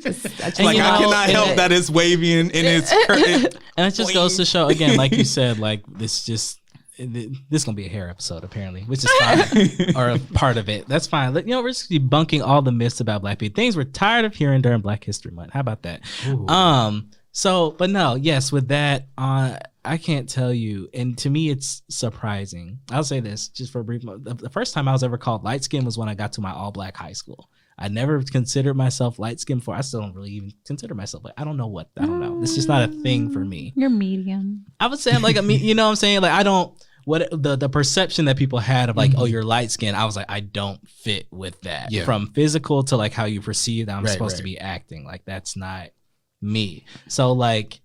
It's like, I cannot help that it's wavy and it's and it just goes to show again, like you said, like this gonna be a hair episode apparently, which is fine, or a part of it. That's fine. We're just debunking all the myths about Black people, things we're tired of hearing during Black History Month. How about that? Ooh. So, but no, yes, with that, I can't tell you, and to me, it's surprising. I'll say this just for a brief moment. The first time I was ever called light skin was when I got to my all Black high school. I never considered myself light skin before. I still don't really even consider myself I don't know. It's just not a thing for me. You're medium. I would say I'm like you know what I'm saying? Like I don't. What the perception that people had of like, oh, you're light skinned, I was like, I don't fit with that. Yeah. From physical to like how you perceive that I'm supposed to be acting. Like that's not me. So like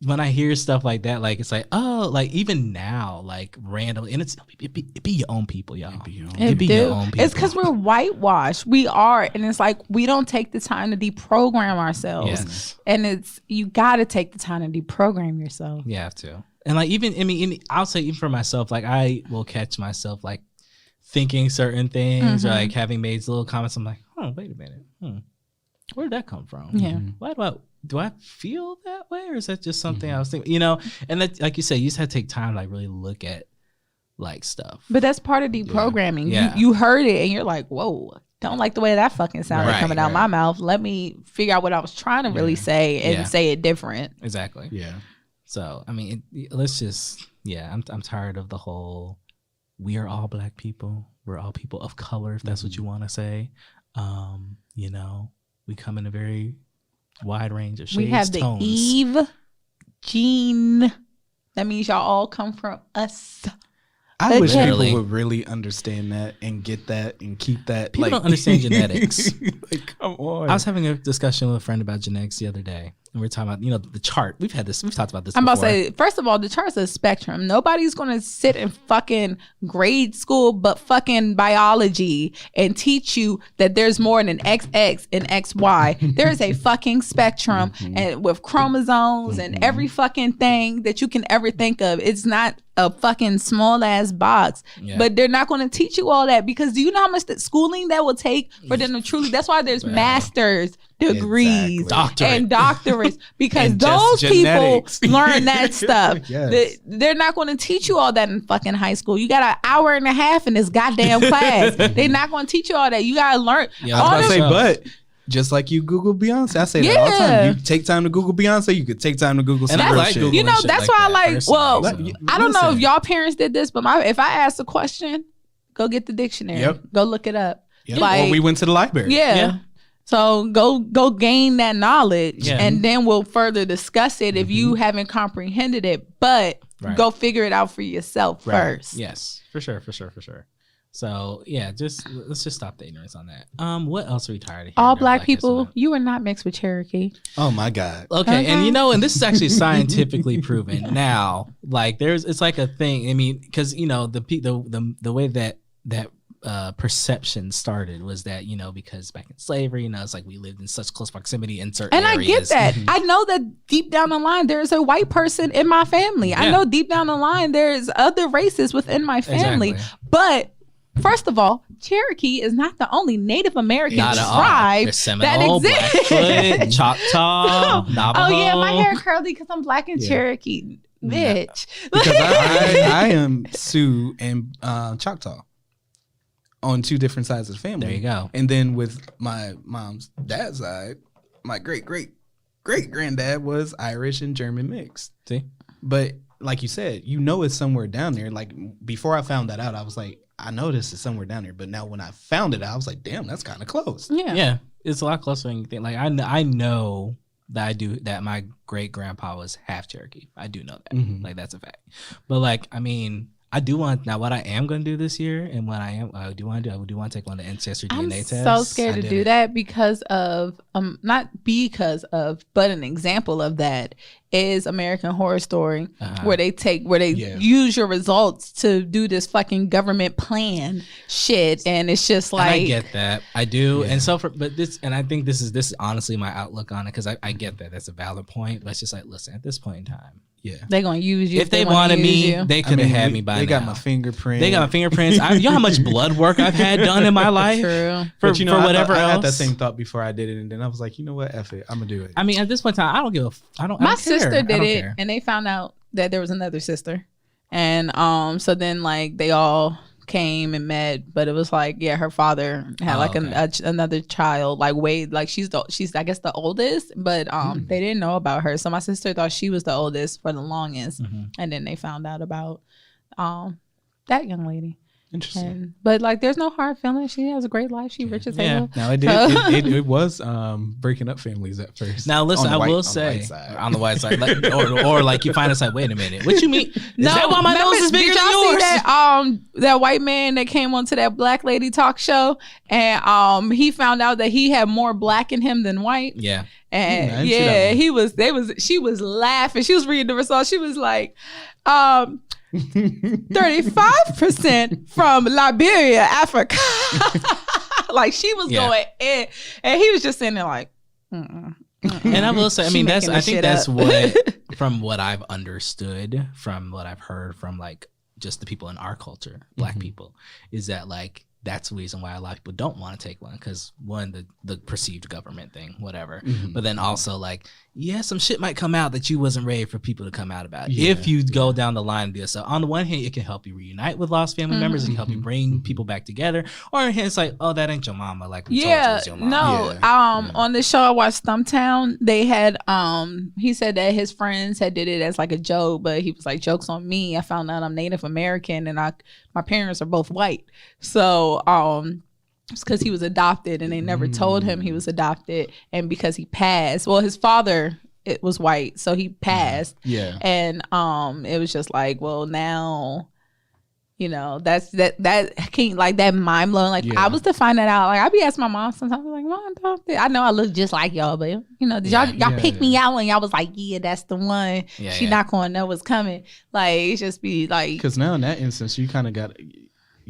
when I hear stuff like that, like it's like, oh, like even now, like randomly, and it be your own people, y'all. It be your own people. It's because we're whitewashed. We are, and it's like we don't take the time to deprogram ourselves. Yes. And you got to take the time to deprogram yourself. You have to. And like even I'll say even for myself, like I will catch myself like thinking certain things or like having made little comments. I'm like, oh, wait a minute, where did that come from? Yeah, why do I feel that way, or is that just something I was thinking? And that, like you said, you just have to take time to like really look at like stuff. But that's part of deprogramming. Yeah. You heard it and you're like, whoa. Don't like the way that fucking sounded coming out my mouth. Let me figure out what I was trying to really say and say it different. Exactly. Yeah. So, I mean, let's just, I'm tired of the whole, we are all Black people. We're all people of color, if that's what you want to say. We come in a very wide range of shades, we have tones. The Eve gene. That means y'all all come from us. I wish people would really understand that and get that and keep that. People don't understand genetics. Like, come on. I was having a discussion with a friend about genetics the other day. And we're talking about, the chart. We've talked about this before. I'm about to say, first of all, the chart's a spectrum. Nobody's going to sit in fucking grade school but fucking biology and teach you that there's more than XX and XY. There is a fucking spectrum and with chromosomes and every fucking thing that you can ever think of. It's not a fucking small ass box, but they're not going to teach you all that, because do you know how much schooling that will take for them to truly, that's why there's master's degrees and doctorates, because those people learn that stuff. They're not going to teach you all that in fucking high school. You got an hour and a half in this goddamn class. They're not going to teach you all that. You got to learn. But just like you Google Beyonce, I say that all the time. You take time to Google Beyonce, you could take time to Google some real shit. You know, that's why I like, well, I don't know if y'all parents did this, but if I ask a question, go get the dictionary. Go look it up. Yep. Like, or we went to the library. Yeah. So go gain that knowledge, and then we'll further discuss it if you haven't comprehended it. But go figure it out for yourself first. Yes, for sure. So yeah, let's just stop the ignorance on that. What else are we tired of? All black people, you are not mixed with Cherokee. Oh my God. Okay, and and this is actually scientifically proven now. Like it's like a thing. I mean, because the way that perception started was that because back in slavery, it's like we lived in such close proximity in certain areas. And I get that. I know that deep down the line there's a white person in my family. I know deep down the line there's other races within my family, but first of all, Cherokee is not the only Native American tribe that exists. Blackfoot, Choctaw, Navajo. Oh yeah, my hair curly because I'm black and Cherokee, bitch. Because I am Sioux and Choctaw on two different sides of the family. There you go. And then with my mom's dad's side, my great granddad was Irish and German mixed. See, but like you said, it's somewhere down there. Like before I found that out, I was like, I know this is somewhere down there, but now when I found it out, I was like, damn, that's kind of close. Yeah, it's a lot closer than you think. Like I know that my great grandpa was half Cherokee. I do know that. Like that's a fact. But like, I mean, I do want what I am going to do this year, and what I do want to take one of the ancestry DNA tests. I'm so scared to do that because of not because of, but an example of that is American Horror Story, where they use your results to do this fucking government plan shit, and it's just like, and I get that, I do, and so I think this is honestly my outlook on it, because I get that that's a valid point, but it's just like, listen, at this point in time. Yeah, they're gonna use you if they wanted me. They could have had me by now. They got my fingerprint. They got my fingerprints. You know how much blood work I've had done in my life. True. For whatever else. I had that same thought before I did it, and then I was like, you know what, F it, I'm gonna do it. I mean, at this point in time, I don't give a. My sister did it, and they found out that there was another sister, and so then like they all came and met, but it was like, her father had another child, like Wade, like she's I guess the oldest, but they didn't know about her, so my sister thought she was the oldest for the longest, and then they found out about that young lady. Interesting. But like, there's no hard feelings. She has a great life. She rich as hell. Now it was breaking up families at first. Now listen, I will say on the white side, like, or like you find us like, wait a minute, what you mean? Is that why my nose is bigger than yours? That white man that came onto that black lady talk show, and he found out that he had more black in him than white. Yeah. And she was laughing. She was reading the results. She was like, 35% from Liberia, Africa. Like she was going in, and he was just sitting there like, And I will say, I mean, I think that's what, from what I've understood, from what I've heard from like just the people in our culture, black people, is that like that's the reason why a lot of people don't want to take one, because one, the perceived government thing, whatever, but then also like, some shit might come out that you wasn't ready for people to come out about. If you go down the line and do it. So on the one hand, it can help you reunite with lost family members, it can help you bring people back together, or on the hand, it's like, oh, that ain't your mama, like we told you it's your mama. On the show I watched, Stumptown, they had he said that his friends had did it as like a joke, but he was like, joke's on me, I found out I'm Native American and my parents are both white, so it's because he was adopted and they never told him he was adopted, and because he passed, well, his father, it was white, so he passed, and it was just like, well, now that's that can't, like, that mind blowing, like I was to find that out, like I'd be asking my mom sometimes, like, Mom, I know I look just like y'all, but did y'all pick me out when y'all was like, that's the one, she not gonna know what's coming, like it's just be like, because now in that instance you kind of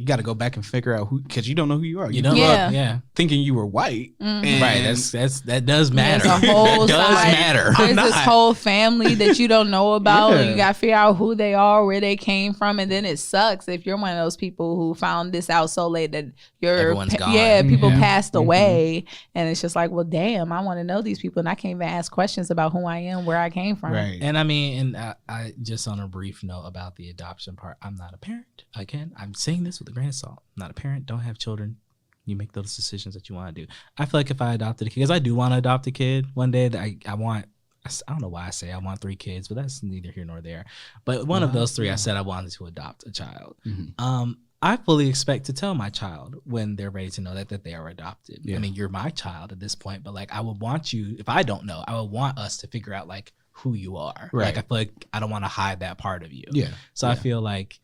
got to go back and figure out who, because you don't know who you are. You don't look, thinking you were white. Right. That does matter. There's a whole matter. There's this whole family that you don't know about. And you got to figure out who they are, where they came from, and then it sucks if you're one of those people who found this out so late that everyone's gone. People passed away, and it's just like, well, damn, I want to know these people, and I can't even ask questions about who I am, where I came from. Right. And I mean, and I just on a brief note about the adoption part, I'm not a parent. Again, I'm saying this with a grain of salt. I'm not a parent, don't have children. You make those decisions that you want to do. I feel like if I adopted a kid, because I do want to adopt a kid one day, that I don't know why I say I want 3 kids, but that's neither here nor there. But one of those 3, I said I wanted to adopt a child. I fully expect to tell my child when they're ready to know that they are adopted. Yeah. I mean, you're my child at this point, but like I would want you, if I don't know, I would want us to figure out like who you are. Right. Like I feel like I don't want to hide that part of you. Yeah. So I feel like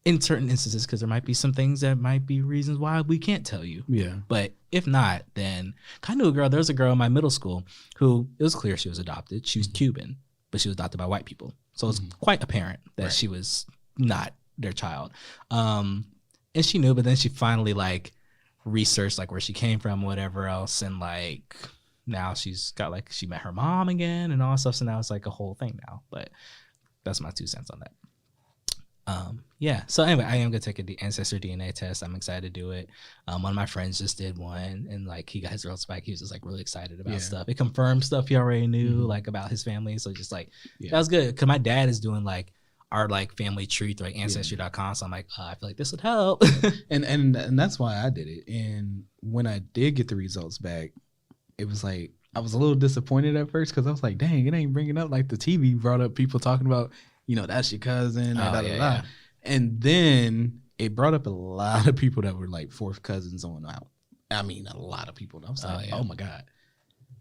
in certain instances, because there might be some things that might be reasons why we can't tell you. Yeah. But if not, then I knew a girl. There was a girl in my middle school who it was clear she was adopted. She was Cuban, but she was adopted by white people. So it was quite apparent that she was not their child. And she knew, but then she finally like researched like where she came from, whatever else. And like now she's got like, she met her mom again and all that stuff. So now it's like a whole thing now, but that's my 2 cents on that. Yeah. So anyway, I am gonna take the ancestor DNA test. I'm excited to do it. One of my friends just did one, and like he got his results back. He was just like really excited about stuff. It confirmed stuff he already knew, like about his family. So just like that was good. Cause my dad is doing like our like family tree through like ancestry.com. So I'm like, I feel like this would help. and that's why I did it. And when I did get the results back, it was like I was a little disappointed at first because I was like, dang, it ain't bringing up like the TV brought up people talking about, you know, that's your cousin. Yeah. And then it brought up a lot of people that were like fourth cousins on out. I mean, a lot of people. I was like, oh my God.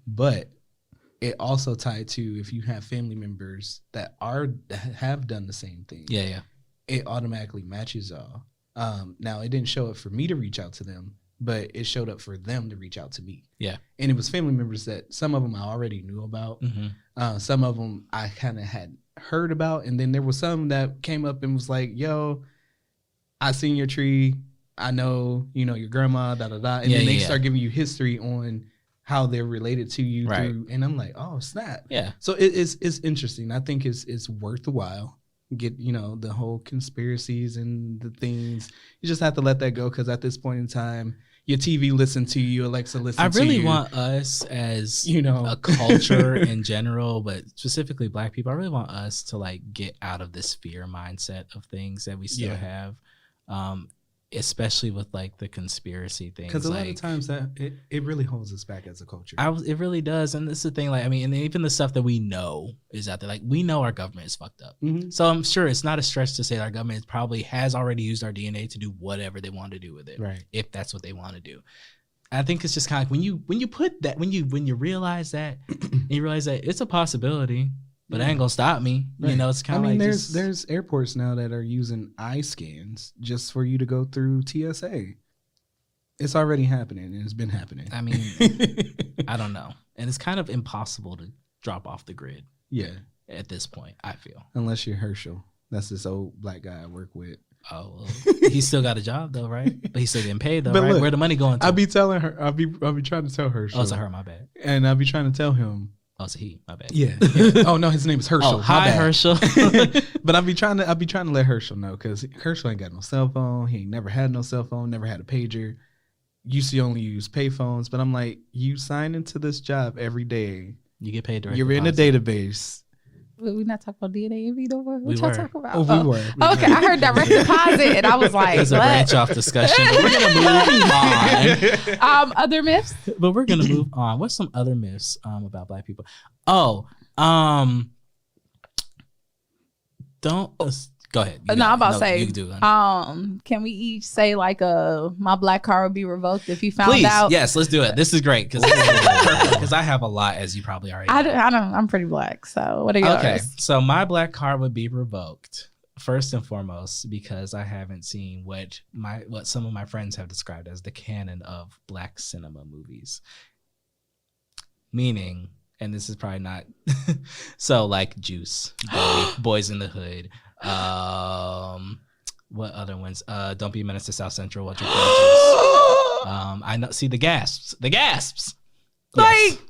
But it also tied to if you have family members that have done the same thing. Yeah. It automatically matches y'all. Now, it didn't show up for me to reach out to them, but it showed up for them to reach out to me. Yeah. And it was family members that some of them I already knew about. Some of them I kind of had heard about. And then there was some that came up and was like, yo, I seen your tree. I know, you know, your grandma, And then they start giving you history on how they're related to you. Right. And I'm like, oh, snap. Yeah. So it's interesting. I think it's worth the while. Get, you know, the whole conspiracies and the things. You just have to let that go because at this point in time, your TV listen to you, Alexa listen to you. I really want us as, you know, a culture in general, but specifically Black people, I really want us to like get out of this fear mindset of things that we still have, especially with like the conspiracy things. Because a lot of times that it really holds us back as a culture. It really does. And this is the thing, like, I mean, and even the stuff that we know is out there, like we know our government is fucked up. So I'm sure it's not a stretch to say that our government probably has already used our DNA to do whatever they want to do with it. Right. If that's what they want to do. I think it's just kind of like when you put that, when you realize that, and you realize that it's a possibility, but it ain't gonna stop me. Right. You know, it's kind of like there's airports now that are using eye scans just for you to go through TSA. It's already happening, and it's been happening. I mean, I don't know, and it's kind of impossible to drop off the grid. Yeah, at this point, I feel, unless you're Herschel. That's this old Black guy I work with. Oh, well, he's still got a job though, right? But he's still getting paid though, right? Look, where the money going to? I'll be telling her. I'll be trying to tell Herschel. Oh, it's a her. My bad. And I'll be trying to tell him. Oh, it's a he. My bad. Yeah. Oh no, his name is Herschel. Oh, hi, Herschel. But I'll be trying to let Herschel know because Herschel ain't got no cell phone. He ain't never had no cell phone. Never had a pager. Used to only use payphones. But I'm like, you sign into this job every day. You get paid direct You're deposit. in a database. We not talking about DNA and no more. What We y'all were. talking about? Oh, we were. Okay, I heard direct deposit, and I was like, It's a branch off discussion, but we're gonna move on. Other myths? But we're gonna move on. What's some other myths about Black people? Oh, don't go ahead. I'm about to say, you do. Can we each say like my Black Card would be revoked if you found Please, out? yes, let's do it. This is great because I have a lot, as you probably already know. I don't. I'm pretty Black, so what are yours? Okay, so my Black Card would be revoked first and foremost because I haven't seen what some of my friends have described as the canon of Black cinema movies. Meaning, and this is probably not so like Juice, Boys in the Hood. What other ones? Don't Be a Menace to South Central. What's your Juice? I know. See the gasps. Like, yes.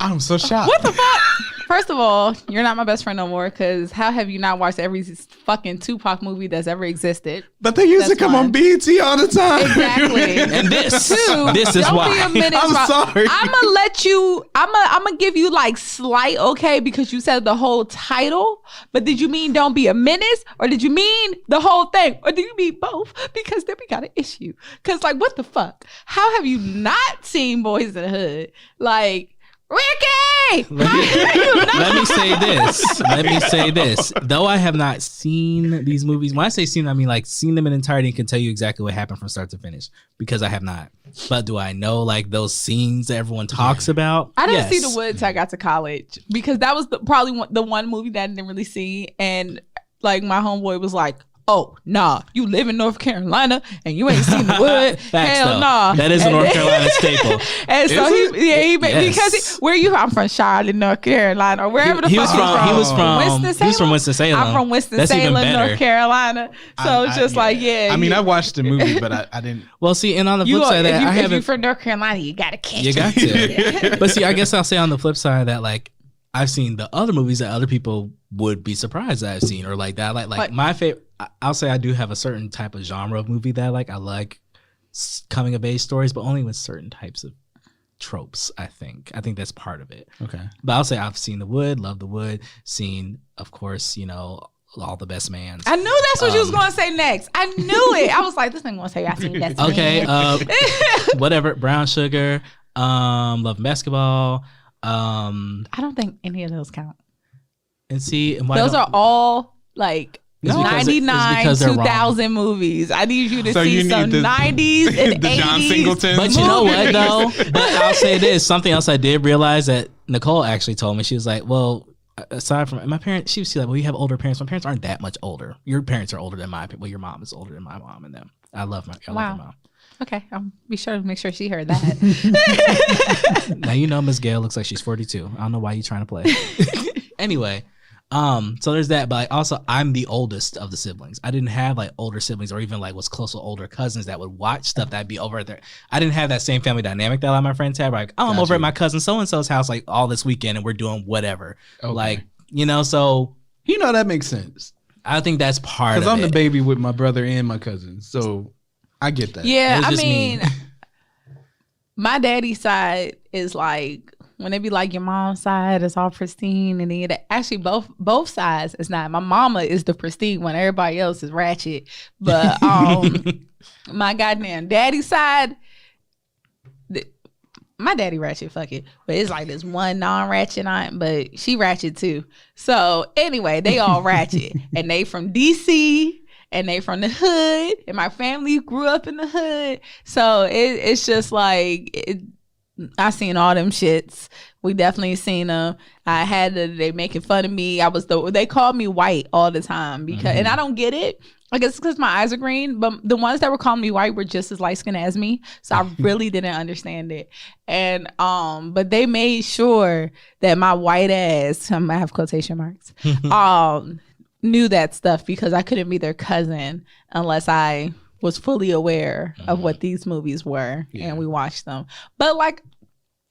I'm so shocked. What the fuck? First of all, you're not my best friend no more because how have you not watched every fucking Tupac movie that's ever existed? But they used to come on BET all the time. Exactly. And this is don't why. Be a menace, I'm sorry. I'm gonna let you. I'm gonna give you like slight okay because you said the whole title. But did you mean Don't Be a Menace or did you mean the whole thing or did you mean both? Because then we got an issue. Because like what the fuck? How have you not seen Boys in the Hood? Like. Ricky. Let me say this. Let me say this. Though I have not seen these movies, when I say seen, I mean like seen them in entirety and can tell you exactly what happened from start to finish because I have not. But do I know like those scenes that everyone talks about? I didn't see The Wood till I got to college because that was probably the one movie that I didn't really see. And like my homeboy was like, oh, nah, you live in North Carolina and you ain't seen The Wood. Hell nah. That is a North Carolina staple. And so because where you? I'm from Charlotte, North Carolina, or wherever the fuck he's from. He was from Winston-Salem. I'm from Winston-Salem, North Carolina. So it's just like, yeah. I mean, I watched the movie, but I didn't. Well, see, and on the flip side of that, I haven't. If you're from North Carolina, you gotta catch it. You got to. But see, I guess I'll say on the flip side of that, like, I've seen the other movies that other people would be surprised that I've seen or like that. Like my favorite, I'll say I do have a certain type of genre of movie that I like. I like coming of age stories, but only with certain types of tropes, I think that's part of it. Okay. But I'll say I've seen The Wood, love The Wood, seen, of course, All the Best Mans. I knew that's what you was going to say next. I knew it. I was like, this ain't going to say I seen Best Man. Okay. Whatever. Brown Sugar, Love and Basketball. I don't think any of those count. And see, and those are all like 99, 2000 movies. I need you to see some 90s and 80s. John Singleton. But you know what, though? But I'll say this. Something else I did realize that Nicole actually told me. She was like, well, aside from my parents, she was like, well, you have older parents. My parents aren't that much older. Your parents are older than my parents. Well, your mom is older than my mom and them. I love your mom. Okay, I'll be sure to make sure she heard that. Now Miss Gail looks like she's 42. I don't know why you're trying to play. Anyway, so there's that. But like, also, I'm the oldest of the siblings. I didn't have like older siblings or even like was close with older cousins that would watch stuff that'd be over there. I didn't have that same family dynamic that a lot of my friends have. Like, I'm over at my cousin so and so's house like all this weekend and we're doing whatever. Okay. Like, so that makes sense. I think that's part of it. Because I'm the baby with my brother and my cousin, so I get that. Yeah, I mean, my daddy's side is like when they be like your mom's side is all pristine, and then actually both sides is not. My mama is the pristine one. Everybody else is ratchet. But my goddamn daddy's side, my daddy ratchet, fuck it. But it's like this one non-ratchet aunt, but she ratchet too. So anyway, they all ratchet, and they from DC. And they from the hood, and my family grew up in the hood. So it's just like, I seen all them shits. We definitely seen them. They making fun of me. They called me white all the time because, and I don't get it. I guess it's because my eyes are green, but the ones that were calling me white were just as light skinned as me. So I really didn't understand it. And, but they made sure that my white ass, I have quotation marks, knew that stuff because I couldn't be their cousin unless I was fully aware of what these movies were and we watched them. But like,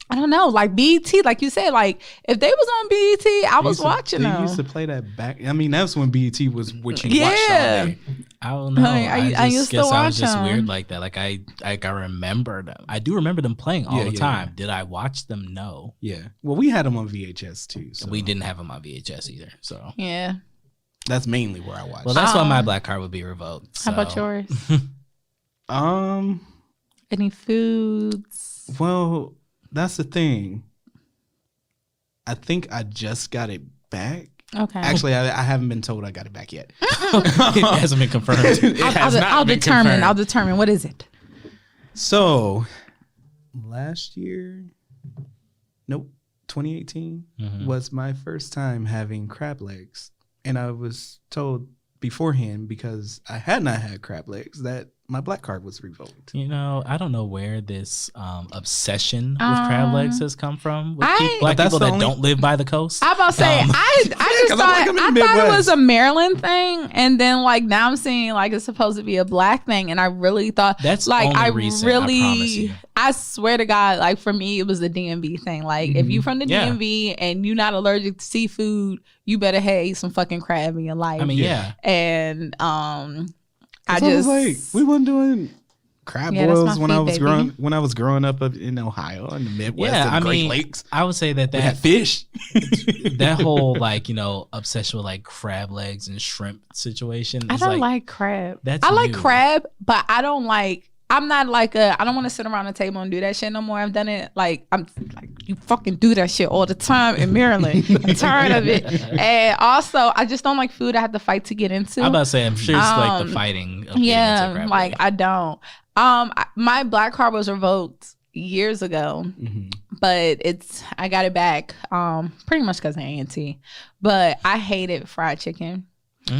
I don't know, like BET, like you said, like if they was on BET, I was watching them. They used to play that back. I mean, that's when BET was what you watched all day. I don't know. I used to watch I was just them. weird like that. Like I remember them. I do remember them playing all the time. Did I watch them? No. Yeah. Well, we had them on VHS too. So. We didn't have them on VHS either. So yeah. That's mainly where I watched. Well, that's why my black card would be revoked. So. How about yours? Any foods? Well, that's the thing. I think I just got it back. Okay. Actually, I haven't been told I got it back yet. It hasn't been confirmed. I'll determine. What is it? So, last year, 2018 was my first time having crab legs. And I was told beforehand, because I had not had crab legs, that my black card was revoked. I don't know where this obsession with crab legs has come from with black people that don't live by the coast. I'm about to say, I just thought it was a Maryland thing, and then like now I'm seeing like it's supposed to be a black thing, and I really thought that's like I swear to God, like for me it was the DMV thing. Like if you from the DMV and you're not allergic to seafood, you better have some fucking crab in your life. I mean, yeah, and I was like, we weren't doing crab boils when I was growing up in Ohio in the Midwest, and Great Lakes. I would say that had fish. That whole obsession with like crab legs and shrimp situation. I don't like crab. I like crab, but I don't like. I'm not like I don't want to sit around the table and do that shit no more. I've done it I'm like you fucking do that shit all the time in Maryland. I'm tired of it. And also, I just don't like food I have to fight to get into. I'm about to say, I'm sure it's like the fighting. Of yeah, like I don't. My Black Card was revoked years ago, but I got it back pretty much because of A&T. But I hated fried chicken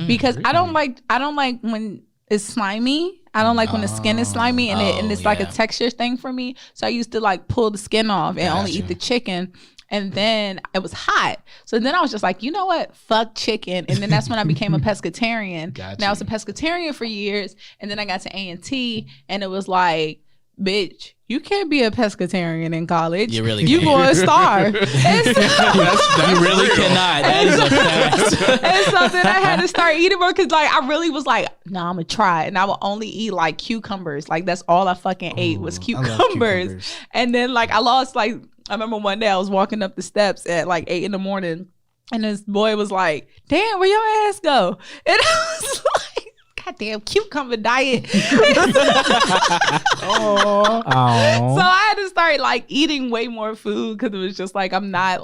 because really? I don't like when it's slimy. I don't like when the skin is slimy and it's like a texture thing for me. So I used to like pull the skin off and only eat the chicken. And then it was hot. So then I was just like, you know what? Fuck chicken. And then that's when I became a pescatarian. And I was a pescatarian for years. And then I got to A&T and it was like, bitch, you can't be a pescatarian in college. You really can't. You going to starve. You really cannot. That is a fact. And so then I had to start eating more because like I really was like, nah, I'm going to try it. And I would only eat like cucumbers. Like that's all I fucking ate was cucumbers. And then like I lost like, I remember one day I was walking up the steps at like 8 a.m. and this boy was like, damn, where your ass go? And I was like, goddamn cucumber diet. So I had to start like eating way more food because it was just like I'm not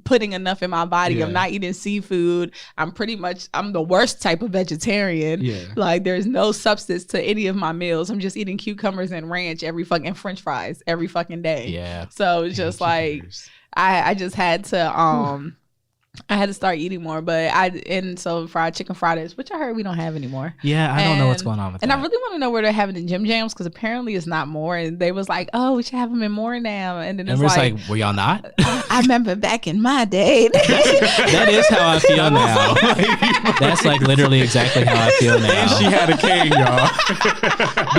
putting enough in my body. Yeah. I'm not eating seafood. I'm the worst type of vegetarian. Yeah. Like there's no substance to any of my meals. I'm just eating cucumbers and ranch and French fries every fucking day. Yeah. So it's just like I just had to I had to start eating more, so fried chicken Fridays, which I heard we don't have anymore. Yeah, I don't know what's going on with that. And I really want to know where they're having the Jim Jams because apparently it's not more. And they was like, oh, we should have them in more now. And then it's like, were y'all not? I remember back in my day. That is how I feel now. That's like literally exactly how I feel now. And she had a cane, y'all.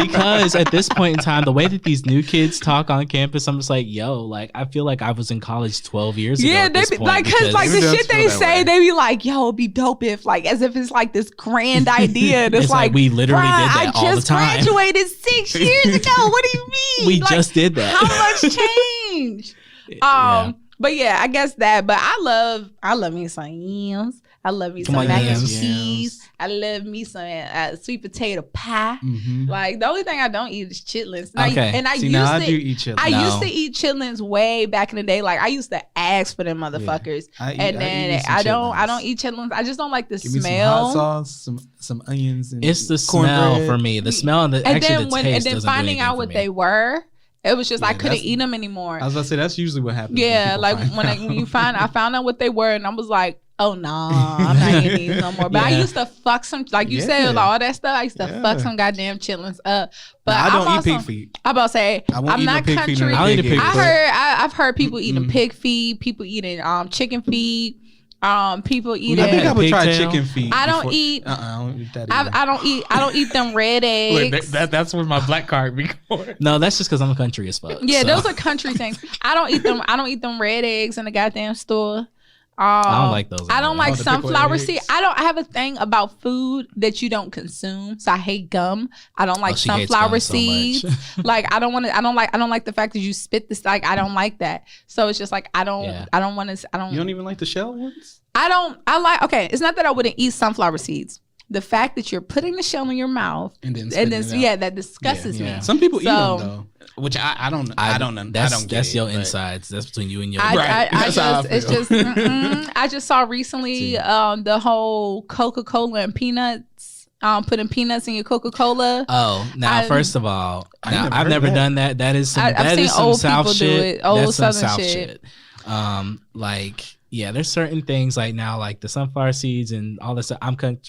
Because at this point in time, the way that these new kids talk on campus, I'm just like, yo, like I feel like I was in college 12 years ago. Yeah, they like because like the shit they say, they be like, yo, it'd be dope if like as if it's like this grand idea. It's like we literally did that all the time. I just graduated 6 years ago. What do you mean? We just did that. How much change? But yeah, I guess that. But I love me some yams. I love me some mac and cheese. I love me some sweet potato pie. Mm-hmm. Like the only thing I don't eat is chitlins. And I used to eat chitlins way back in the day. Like I used to ask for them motherfuckers. Yeah. I don't eat chitlins. I just don't like the smell. Me some hot sauce, some onions. And it's the smell for me. The smell and the taste. And then finding out what they were. It was just I couldn't eat them anymore. I was about to say that's usually what happens. Yeah, like I found out what they were, and I was like, oh no, I'm not eating these no more. But I used to fuck some, like you said, all that stuff. I used to fuck some goddamn chitlins up. But I don't eat pig feet. I'm about to say I'm not country. I've heard people eating pig feet, people eating chicken feet. People eat it. I think I would try chicken feet. I don't eat. I don't eat that either. I don't eat them red eggs. Look, that's where my black card be going. No, that's just because I'm a country as fuck. Yeah, those are country things. I don't eat them. I don't eat them red eggs in the goddamn store. I don't like those. I don't like sunflower seed. I have a thing about food that you don't consume. So I hate gum. I don't like sunflower seeds. So like I don't like the fact that you spit this. Like I don't like that. So it's just like I don't want to. You don't even like the shell ones? Okay, it's not that I wouldn't eat sunflower seeds. The fact that you're putting the shell in your mouth and then that disgusts me. Some people eat them though, which I don't. That's your insides. That's between you and your. I just saw recently the whole Coca-Cola and peanuts. Putting peanuts in your Coca-Cola. Oh, now first of all, I've never done that. That is some South shit. Old Southern shit. Yeah, there's certain things like now, like the sunflower seeds and all this stuff.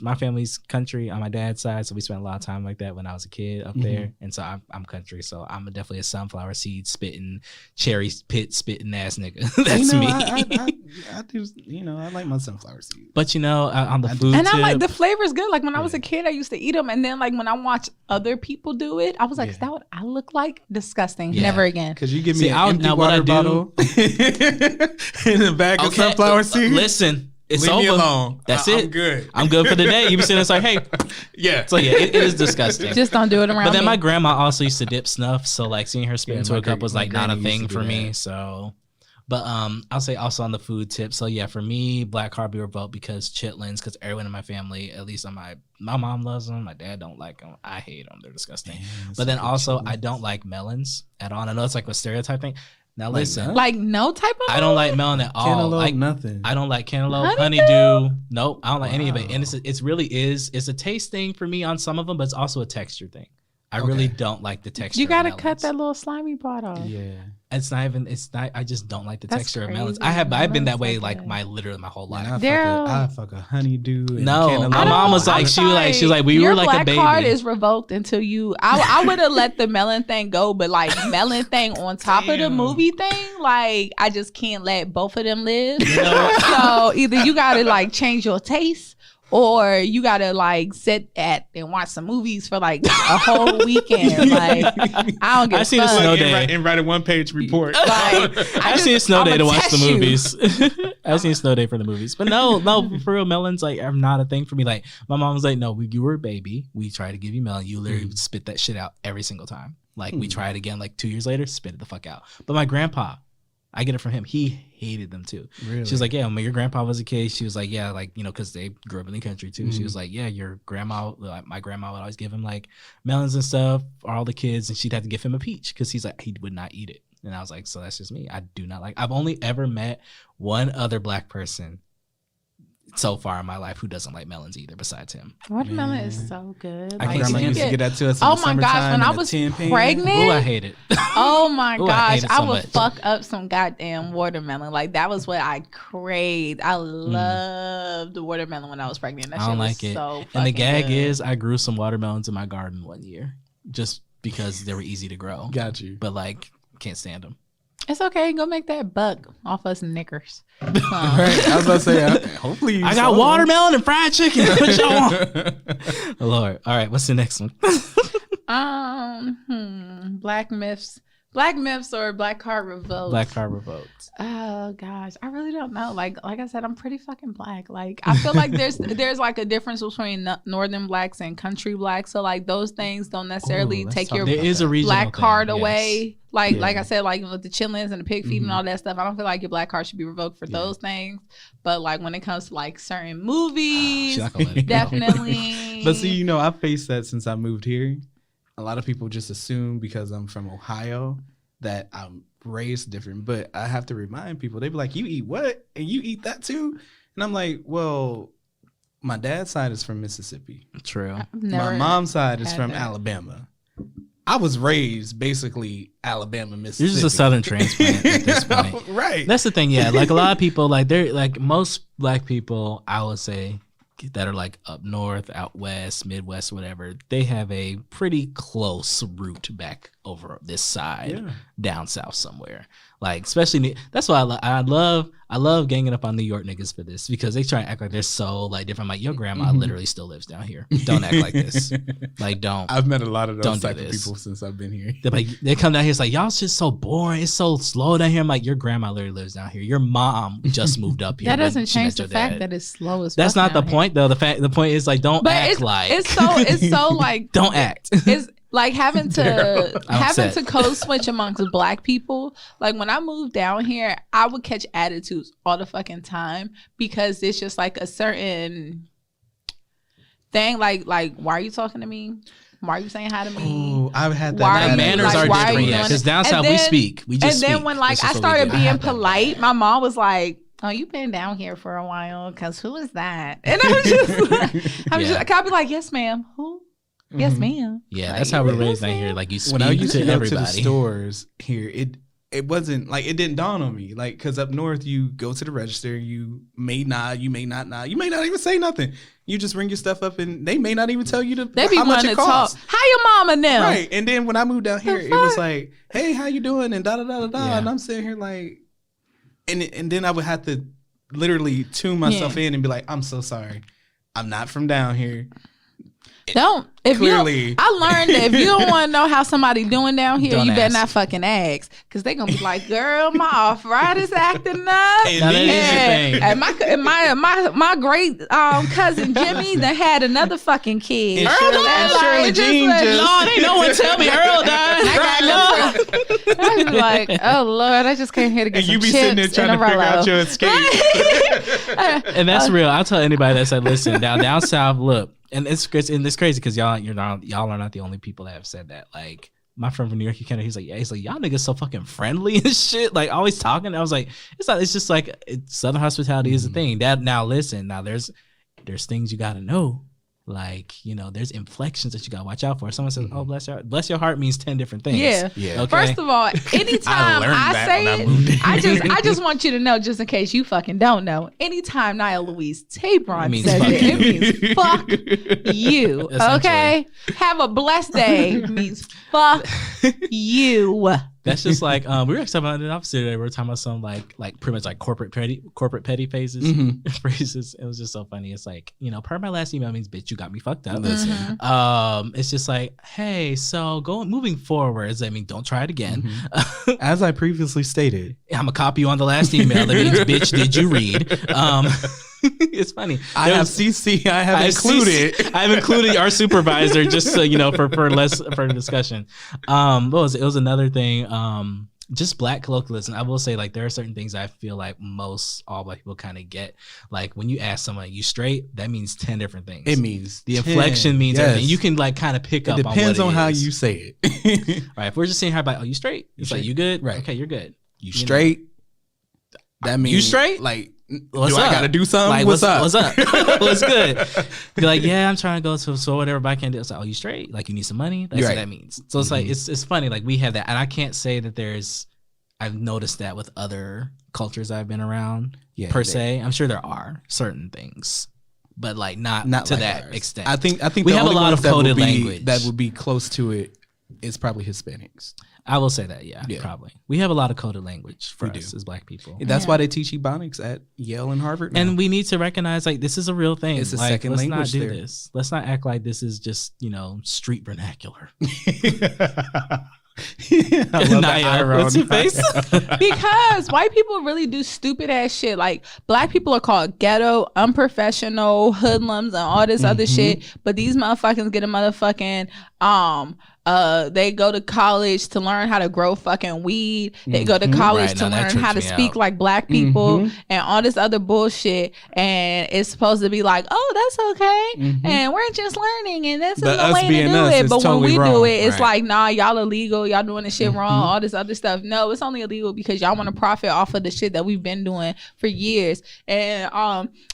My family's country on my dad's side, so we spent a lot of time like that when I was a kid up there, and so I'm country, so I'm definitely a sunflower seed spitting, cherry pit spitting ass nigga. That's me. I do, I like my sunflower seeds. But on the food, and I like the flavor's good. Like when I was a kid, I used to eat them, and then like when I watch other people do it, I was like, is that what I look like? Disgusting. Yeah. Never again. Because you give me an empty water bottle in a bag of sunflower seeds. Listen, it's over. Leave me alone. That's it. I'm good. I'm good for the day. You be sitting there like, hey. Yeah. So yeah, it is disgusting. Just don't do it around me. But then my grandma also used to dip snuff, so like seeing her spit into a cup was like not a thing for me. So, but I'll say also on the food tip. So yeah, for me, Black Card Revoked because chitlins, because everyone in my family, at least on my mom loves them. My dad don't like them. I hate them. They're disgusting. But then also I don't like melons at all. And I know it's like a stereotype thing. Now listen, Like no type of. I don't like melon at all. Cantaloupe, Like nothing. I don't like cantaloupe, Honeydew? honeydew. Nope, I don't like any of it. Wow. And it's really it's a taste thing for me on some of them, but it's also a texture thing. I really don't like the texture. You gotta of cut melons. that little slimy part off. Yeah. It's not even. It's not. I just don't like the That's texture of crazy. melons. I've been that Melons way are like good. my whole Man, life. I fuck a honeydew. And No, cantaloupe. my mom was like, she was like, we Your were like black a baby. card is revoked until you. I would have let the melon thing go, but like melon thing on top of the Damn. movie thing, like I just can't let both of them live. You know? So either you gotta like change your taste, or you gotta like sit at and watch some movies for like a whole weekend. Like I don't give I a seen a fuck. snow and day. write a 1-page report. Like, I've seen a snow day to watch the I'ma test movies. I've seen a snow day for the movies, but no, for real, melons like are not a thing for me. Like my mom was like, no, you were a baby. We tried to give you melon. You literally spit that shit out every single time. Like we tried again, like 2 years later, spit it the fuck out. But my grandpa, I get it from him. He hated them too. Really? She was like, yeah, when your grandpa was a kid, she was like, yeah, like, you know, because they grew up in the country too. Mm-hmm. She was like, yeah, your grandma, like, my grandma would always give him like melons and stuff for all the kids, and she'd have to give him a peach because he's like, he would not eat it. And I was like, so that's just me. I do not like. I've only ever met one other black person so far in my life who doesn't like melons either, besides him. Watermelon Man. is so good. I My can't grandma stand used to it. get that to us. In Oh the my gosh, summertime when I in a was tin pan. pregnant, Oh, I hate it. oh my Ooh, I gosh, hate it I so would much. fuck up some goddamn watermelon. Like that was what I craved. I loved the watermelon when I was pregnant. That I don't shit was like it. so And the fucking gag good. is, I grew some watermelons in my garden one year just because they were easy to grow. Got you. But like, can't stand them. It's okay. Go make that buck off us knickers. Right. I was about to say, hopefully you I got sold watermelon and fried chicken. What y'all want? Oh, Lord. All right, what's the next one? Black myths or Black Card Revoked. Black Card Revoked. Oh gosh, I really don't know. Like I said, I'm pretty fucking black. Like I feel like there's like a difference between northern blacks and country blacks. So like those things don't necessarily Ooh, let's take talk your about There is a regional black thing, card yes. away. Like Yeah. I said, like with the chitlins and the pig feet and all that stuff. I don't feel like your black card should be revoked for those things. But like when it comes to like certain movies, She's not gonna let it go. definitely. But see, you know, I've faced that since I moved here. A lot of people just assume because I'm from Ohio that I'm raised different. But I have to remind people, they be like, you eat what? And you eat that too? And I'm like, well, my dad's side is from Mississippi. True. I've never My mom's side is had from that. Alabama. I was raised basically Alabama, Mississippi. You're just a southern transplant at this point. Right. That's the thing, yeah. Like a lot of people, like they're like most black people, I would say, that are like up north, out west, Midwest, whatever, they have a pretty close route back over this side, down south somewhere. Like especially that's why I love ganging up on New York niggas for this, because they try and act like they're so like different. Like your grandma literally still lives down here. Don't act like this. Like don't. I've met a lot of Don't those do type of this. people since I've been here. They're like, they come down here, it's like, y'all's just so boring. It's so slow down here. I'm like, your grandma literally lives down here. Your mom just moved up here. That when doesn't she change met the your fact dad. that it's slow as That's fuck not the down here. point though. The point is like, don't But act like it's so like don't act. It's like having to I'm upset. code switch amongst black people. Like when I moved down here, I would catch attitudes all the fucking time because it's just like a certain thing. Like why are you talking to me? Why are you saying hi to me? Oh, I've had that. Why are The you- manners like, are why are different, you yeah. doing Because it? down And south we then- speak. We just and then speak. when like That's I just what we started do. being have that. polite, my mom was like, "Oh, you've been down here for a while, cause who is that?" And I'm just like, I'll be like, "Yes, ma'am. Who? Yes, ma'am." Yeah, Like, that's how we're you know raised what I'm down here. saying? Like you speak When I used to to go everybody. to the stores here, it wasn't like it didn't dawn on me. Like, because up north, you go to the register, you may nod, you may not nod, you may not even say nothing. You just ring your stuff up, and they may not even tell you They be how much wanting it to talk. costs. How your mama now? Right. And then when I moved down here, The it was fuck? like, "Hey, how you doing?" and da da da da da. Yeah. And I'm sitting here like, and then I would have to literally tune myself in and be like, "I'm so sorry, I'm not from down here." Don't. If Clearly. you, I learned that if you don't want to know how somebody doing down here, Don't you better ask. not fucking ask, because they gonna be like, "Girl, my arthritis acting up." And Now, that then- is the thing. And my great cousin Jimmy that had another fucking kid. And Shirley- and Shirley Jean just- Lord, ain't no one tell me Earl died. I was like, "Oh Lord, I just came here to get And some you be chips sitting there trying and to a figure out Rolo." your escape. And that's real. I'll tell anybody that said, listen, down south, look, and it's crazy because y'all are not the only people that have said that. Like my friend from New York, he's like, y'all niggas so fucking friendly and shit, like always talking. I was like, it's just like Southern hospitality is a thing. That now listen, there's things you gotta know. Like, there's inflections that you gotta watch out for. Someone says, "Oh, bless your heart" means 10 different things. Yeah. Okay? First of all, anytime I say it, I just want you to know, just in case you fucking don't know. Anytime Nia Louise Tabron says it means fuck you. Okay, have a blessed day means fuck you. That's just like we were talking about in the office today. We were talking about some like pretty much like corporate petty phrases. Phrases. It was just so funny. It's like, per my last email means bitch, you got me fucked up. It's just like, hey, so moving forwards, I mean, don't try it again. As I previously stated, I'm gonna copy you on the last email. That means bitch, did you read? It's funny. I have included our supervisor just so for discussion. What was it? It was another thing. Just black colloquialism. I will say, like, there are certain things I feel like all black people kind of get. Like when you ask someone, "You straight?" That means 10 different things. It means the inflection means everything. You can like kind of pick up. It depends on how is. You say it. Right. If we're just saying how about, "Oh, you straight?" It's like, "You good?" Right. Okay, you're good. You straight? That means you straight? Like. What's do up? I gotta do something? Like, what's up? What's up? What's good? Be like, yeah, I'm trying to go to whatever, but I can't do it. It's like, oh, you straight? Like, you need some money? That's what that means. So it's like, it's funny. Like, we have that. And I can't say that I've noticed that with other cultures I've been around per se. I'm sure there are certain things, but like not to like that ours. Extent. I think we have a lot of coded language that would be close to it. Is probably Hispanics. I will say that, yeah, probably. We have a lot of coded language for us as black people. That's why they teach Ebonics at Yale and Harvard now. And we need to recognize, like, this is a real thing. It's a like, second let's language not do there. this. Let's not act like this is just, street vernacular. What's your face? Because white people really do stupid ass shit. Like, black people are called ghetto, unprofessional, hoodlums, and all this other shit. But these motherfuckers get a motherfucking they go to college to learn how to grow fucking weed. They go to college to learn how to speak like black people and all this other bullshit. And it's supposed to be like, oh, that's okay. And we're just learning and this is the way to do it. But when we do it, it's like, nah, y'all illegal. Y'all doing this shit wrong. All this other stuff. No, it's only illegal because y'all want to profit off of the shit that we've been doing for years. And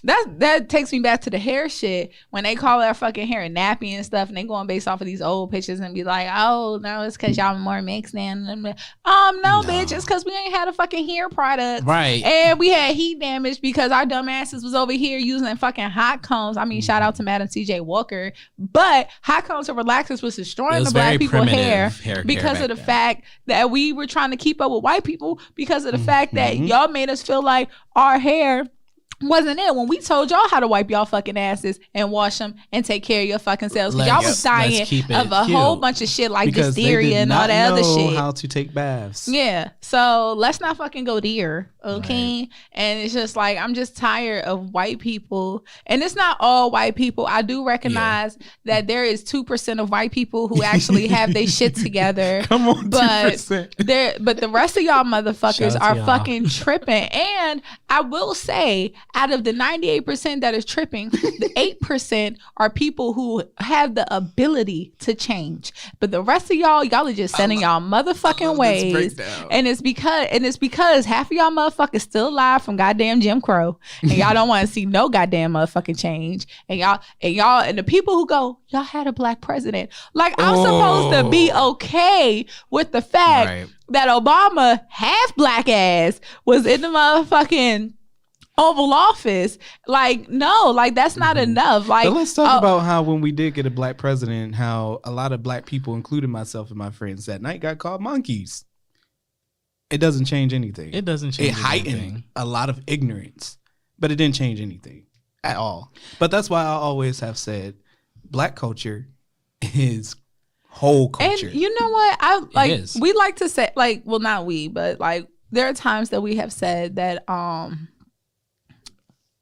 that takes me back to the hair shit. When they call our fucking hair nappy and stuff and they going based off of these old pictures and be like, oh no, it's because y'all more mixed in. No, bitch, it's because we ain't had a fucking hair product, right? And we had heat damage because our dumbasses was over here using fucking hot combs. I mean, shout out to Madam CJ Walker, but hot combs and relaxers was destroying the black people hair because of the fact that we were trying to keep up with white people because of the fact that y'all made us feel like our hair wasn't it when we told y'all how to wipe y'all fucking asses and wash them and take care of your fucking selves. Y'all was dying of a whole bunch of shit like because diphtheria and all that other shit. How to take baths. Yeah. So let's not fucking go there. Okay. Right. And it's just like, I'm just tired of white people. And it's not all white people. I do recognize that there is 2% of white people who actually have their shit together. Come on, but 2%. But the rest of y'all motherfuckers are fucking tripping. And I will say, out of the 98% that is tripping, the 8% are people who have the ability to change. But the rest of y'all are just sending y'all motherfucking ways. And it's because half of y'all motherfuckers still alive from goddamn Jim Crow. And y'all don't want to see no goddamn motherfucking change. And the people who go, y'all had a black president. Like, I'm supposed to be okay with the fact that Obama, half black ass, was in the motherfucking Oval Office. Like, no, like that's not enough. Like, but let's talk about how when we did get a black president, how a lot of black people, including myself and my friends that night, got called monkeys. It doesn't change anything. It doesn't change. It heightened a lot of ignorance, but it didn't change anything at all. But that's why I always have said black culture is whole culture. And you know what? We like to say, like, well, not we, but like there are times that we have said that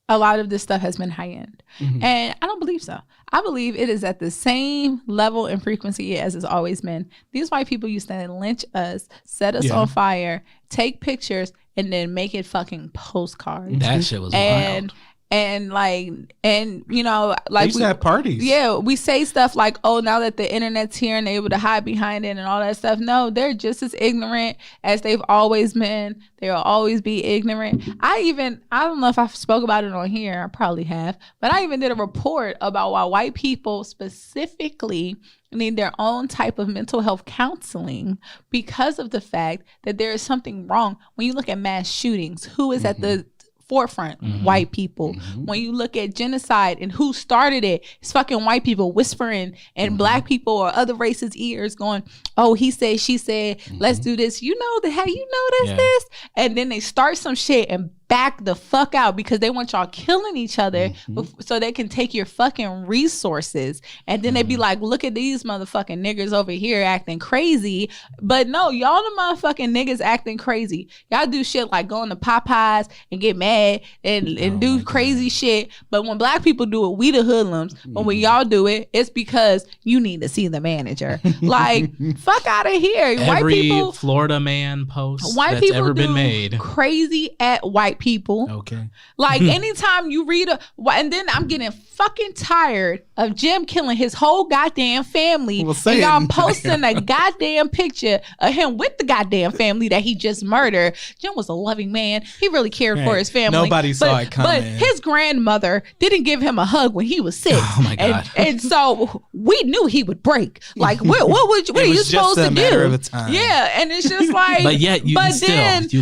a lot of this stuff has been heightened. And I don't believe so. I believe it is at the same level and frequency as it's always been. These white people used to lynch us, set us on fire, take pictures, and then make it fucking postcards. That shit was wild. And like, and you know, They like used to have parties. yeah, we say stuff like, oh, now that the internet's here and they're able to hide behind it and all that stuff. No, they're just as ignorant as they've always been. They'll always be ignorant. I don't know if I spoke about it on here. I probably have. But I even did a report about why white people specifically need their own type of mental health counseling because of the fact that there is something wrong. When you look at mass shootings, who is at the forefront? White people. When you look at genocide and who started it, it's fucking white people whispering in black people or other races' ears going, oh, he said, she said, let's do this. You know that, how you notice this? And then they start some shit and back the fuck out because they want y'all killing each other so they can take your fucking resources. And then they be like, look at these motherfucking niggers over here acting crazy. But no, y'all the motherfucking niggas acting crazy. Y'all do shit like going to Popeyes and get mad and do crazy shit. But when black people do it, we the hoodlums. But when y'all do it, it's because you need to see the manager. Like, fuck out of here. Every white people, Florida man post white that's people ever been do made. crazy at white people. Okay. Like anytime you read and then I'm getting fucking tired of Jim killing his whole goddamn family. Well, and y'all posting a goddamn picture of him with the goddamn family that he just murdered. Jim was a loving man. He really cared for his family. Nobody saw it coming. But his grandmother didn't give him a hug when he was sick. Oh my God. And so we knew he would break. Like what are you supposed to do? Matter of a time. Yeah, and it's just like But yet you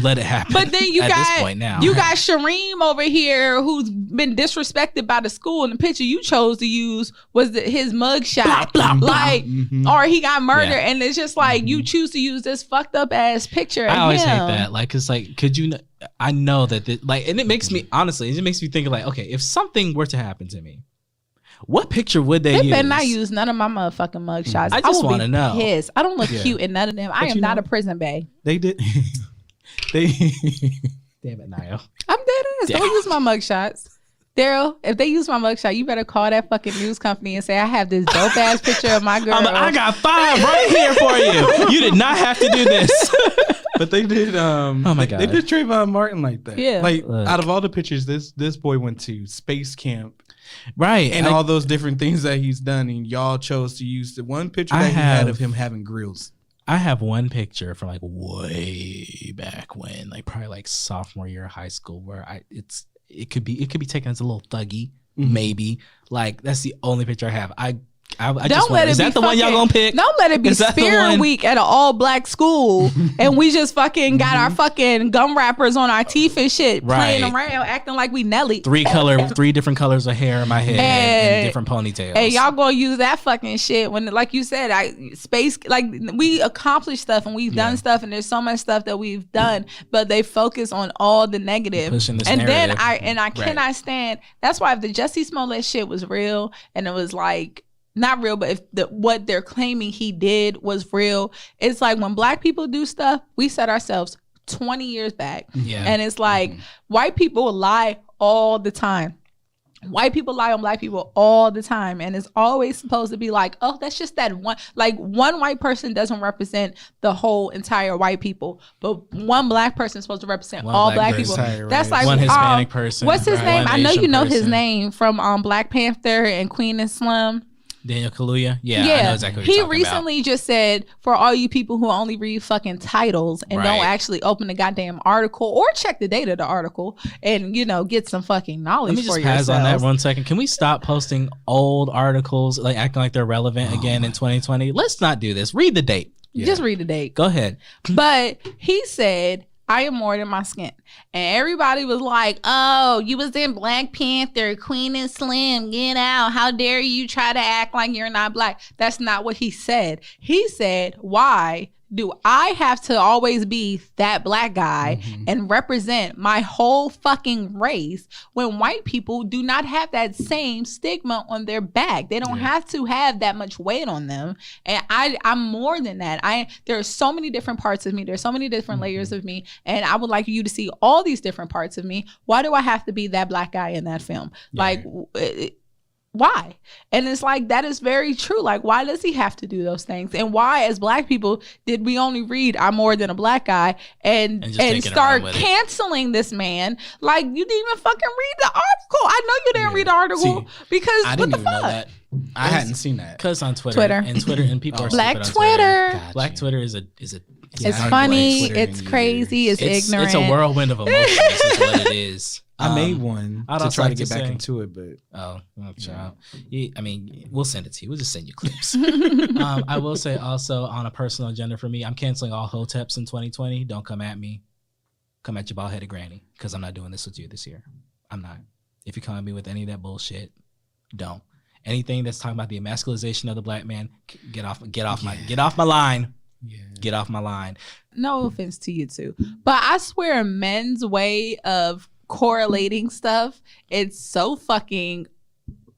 let it happen. But then you at got this point now. you got Shareem over here who's been disrespected by the school, and the picture you chose to use was his mugshot. Like, or he got murdered, and it's just like you choose to use this fucked up ass picture. I of always him. hate that. Like, it's like, could you? I know that, and it makes me honestly, it makes me think like, okay, if something were to happen to me, what picture would they use? They better not use none of my motherfucking mugshots. I just want to know. Pissed. I don't look cute in none of them. I am not a prison bae. They did. They. Damn it, Niall. I'm dead ass. Don't use my mugshots. Daryl, if they use my mugshot, you better call that fucking news company and say, I have this dope ass picture of my girl. I got 5 right here for you. You did not have to do this. But they did. Oh my God. They did Trayvon Martin like that. Yeah. Like Look. out of all the pictures, this boy went to space camp. Right. And all those different things that he's done, and y'all chose to use the one picture that he had of him having grills. I have one picture from like way back when, like probably like sophomore year of high school, where it could be taken as a little thuggy, maybe. Like that's the only picture I have. I just wonder, is that the one y'all gonna pick? Don't let it be Spirit Week at an all black school and we just fucking got our fucking gum wrappers on our teeth and shit, playing around, acting like we Nelly. 3 different colors of hair in my head and different ponytails. And y'all gonna use that fucking shit when, like you said, we accomplish stuff and we've done stuff, and there's so much stuff that we've done, but they focus on all the negative. Pushing this and narrative. then I cannot stand. That's why if the Jussie Smollett shit was real and it was like not real, but if what they're claiming he did was real, it's like when black people do stuff, we set ourselves 20 years back. Yeah. And it's like white people lie all the time. White people lie on black people all the time. And it's always supposed to be like, oh, that's just that one. Like one white person doesn't represent the whole entire white people, but one black person is supposed to represent all black people. That's like one Hispanic person. What's his name? I know Asian you know his person. name from Black Panther and Queen and Slim. Daniel Kaluuya? Yeah, I know exactly what he you're talking recently just said, for all you people who only read fucking titles and don't actually open the goddamn article or check the date of the article and, you know, get some fucking knowledge. Let me just pass on that 1 second. Can we stop posting old articles, like acting like they're relevant again in 2020? Let's not do this. Read the date. Just read the date. Go ahead. But he said, I am more than my skin. And everybody was like, oh, you was in Black Panther, Queen and Slim, get out. How dare you try to act like you're not black? That's not what he said. He said, why do I have to always be that black guy and represent my whole fucking race when white people do not have that same stigma on their back? They don't have to have that much weight on them. And I'm more than that. There are so many different parts of me. There's so many different layers of me. And I would like you to see all these different parts of me. Why do I have to be that black guy in that film? Like, why? And it's like, that is very true. Like, why does he have to do those things? And why, as Black people, did we only read I'm More Than a Black Guy and start canceling this man? Like, you didn't even fucking read the article. I know you didn't read the article because I what the didn't even fuck? know that. I hadn't seen that. Because on Twitter and people are Black stupid on Twitter. Twitter. Black Twitter is a It's funny. It's crazy. It's ignorant. It's a whirlwind of emotions. Is what it is. I made one to try to get back into it, but child. I mean, we'll send it to you. We'll just send you clips. I will say also on a personal agenda for me, I'm canceling all hoteps in 2020. Don't come at me. Come at your bald headed granny because I'm not doing this with you this year. I'm not. If you come at me with any of that bullshit, don't. Anything that's talking about the emasculization of the Black man, get off my line. Yeah. Get off my line. No offense to you too, but I swear men's way of correlating stuff, it's so fucking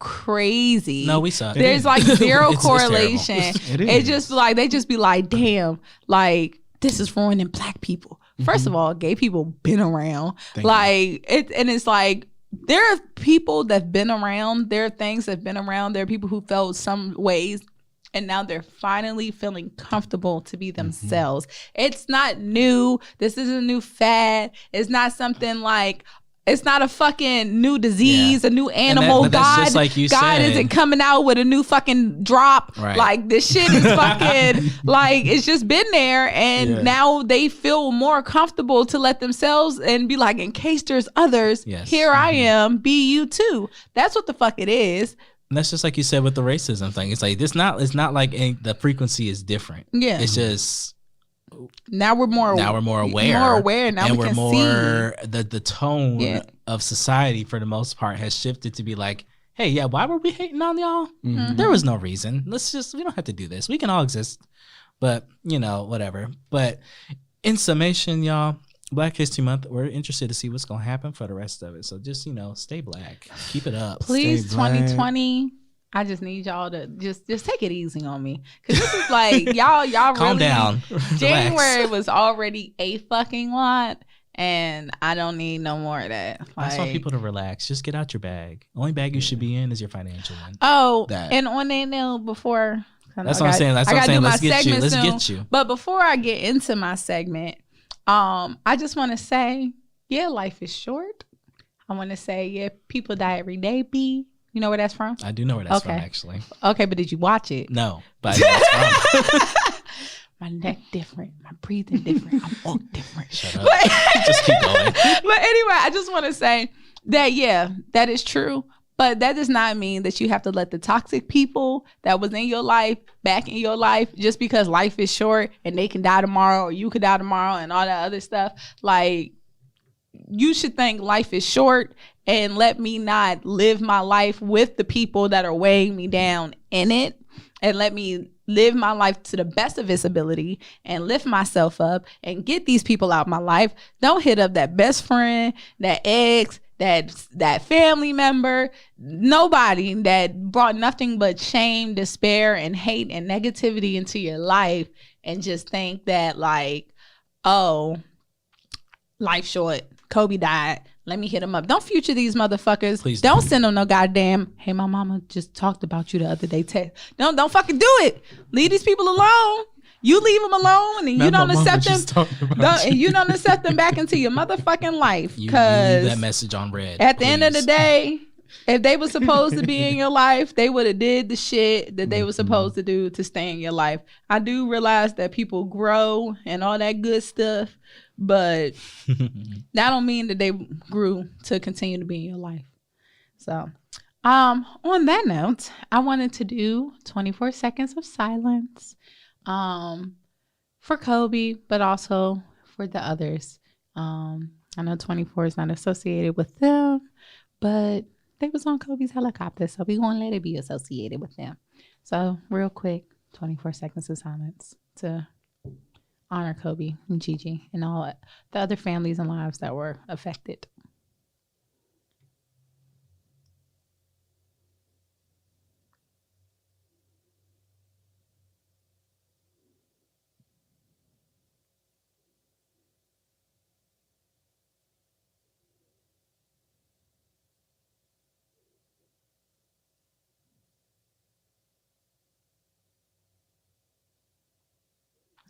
crazy. No, we suck. There's like zero correlation. It's just like they just be like, damn, like this is ruining Black people. First of all, gay people been around. It's like there are people that've been around. There are things that've been around. There are people who felt some ways, and now they're finally feeling comfortable to be themselves. It's not new. This isn't a new fad. It's not something like, it's not a fucking new disease, a new animal. But that's just like you God said. isn't coming out with a new fucking drop. Right. Like this shit is fucking, like it's just been there. And now they feel more comfortable to let themselves and be like, in case there's others, here I am, be you too. That's what the fuck it is. And that's just like you said with the racism thing. It's like it's not like the frequency is different. Yeah. It's just now we're more aware. Now and we can see the tone of society for the most part has shifted to be like, hey, yeah, why were we hating on y'all? There was no reason. We don't have to do this. We can all exist. But, whatever. But in summation, y'all, Black History Month, we're interested to see what's going to happen for the rest of it. So just, stay Black. Keep it up. Please, 2020. I just need y'all to just take it easy on me. Because this is like, y'all calm really, down. January was already a fucking lot. And I don't need no more of that. I just want people to relax. Just get out your bag. Only bag you should be in is your financial one. Oh, and on that note, before... That's what I'm saying. Let's get you. But before I get into my segment, I just want to say, life is short. I want to say, people die every day, B. You know where that's from? I do know where that's from, actually. Okay, but did you watch it? No, but I know where it's from. My neck different. My breathing different. I walk different. Shut up. Just keep going. But anyway, I just want to say that, that is true. But that does not mean that you have to let the toxic people that was in your life back in your life just because life is short and they can die tomorrow or you could die tomorrow and all that other stuff. Like, you should think life is short and let me not live my life with the people that are weighing me down in it, and let me live my life to the best of its ability and lift myself up and get these people out of my life. Don't hit up that best friend, that ex, that family member, nobody that brought nothing but shame, despair, and hate and negativity into your life, and just think that like, oh, life short, Kobe died, let me hit him up. Don't future these motherfuckers. Please don't send them no goddamn, hey, my mama just talked about you the other day. Don't fucking do it. Leave these people alone. You leave them alone, and you don't accept them. You don't accept them back into your motherfucking life. You leave that message on red. At the end of the day, if they were supposed to be in your life, they would have did the shit that they were supposed to do to stay in your life. I do realize that people grow and all that good stuff, but that don't mean that they grew to continue to be in your life. So, on that note, I wanted to do 24 seconds of silence for Kobe, but also for the others. I know 24 is not associated with them, but they was on Kobe's helicopter, so we gonna let it be associated with them. So real quick, 24 seconds of silence to honor Kobe and Gigi and all the other families and lives that were affected.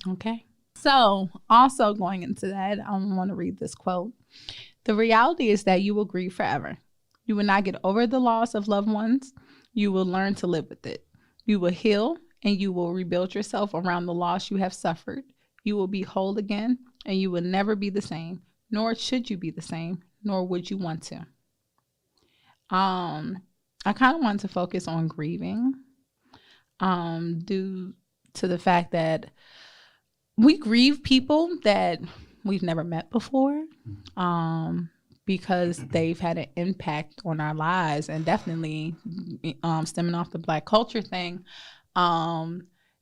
Okay. So also going into that, I want to read this quote. The reality is that you will grieve forever. You will not get over the loss of loved ones. You will learn to live with it. You will heal and you will rebuild yourself around the loss you have suffered. You will be whole again and you will never be the same, nor should you be the same, nor would you want to. I kind of want to focus on grieving due to the fact that we grieve people that we've never met before because they've had an impact on our lives. And definitely stemming off the Black culture thing,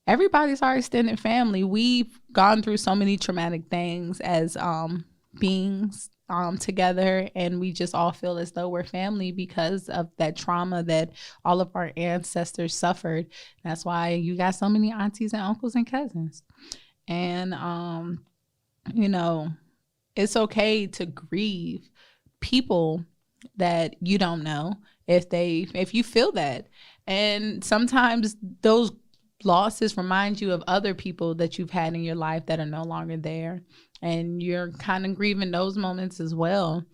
everybody's our extended family. We've gone through so many traumatic things as beings together, and we just all feel as though we're family because of that trauma that all of our ancestors suffered. That's why you got so many aunties and uncles and cousins. And you know, it's okay to grieve people that you don't know if you feel that. And sometimes those losses remind you of other people that you've had in your life that are no longer there, and you're kind of grieving those moments as well.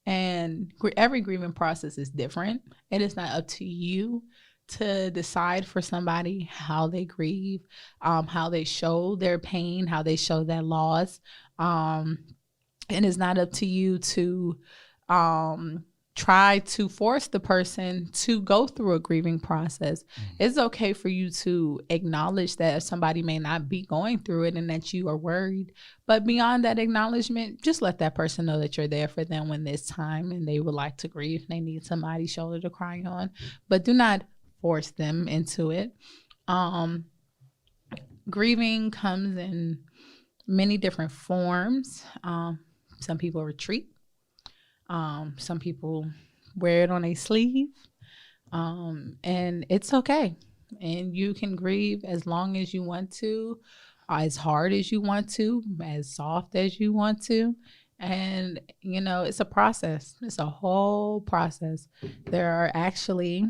And every grieving process is different. It is not up to you to decide for somebody how they grieve, how they show their pain, how they show their loss. And it's not up to you to try to force the person to go through a grieving process. It's okay for you to acknowledge that somebody may not be going through it and that you are worried. But beyond that acknowledgement, just let that person know that you're there for them when it's time and they would like to grieve. They need somebody's shoulder to cry on. But do not force them into it. Grieving comes in many different forms. Some people retreat. Some people wear it on a sleeve. And it's okay. And you can grieve as long as you want to, as hard as you want to, as soft as you want to. And, you know, it's a process. It's a whole process. There are actually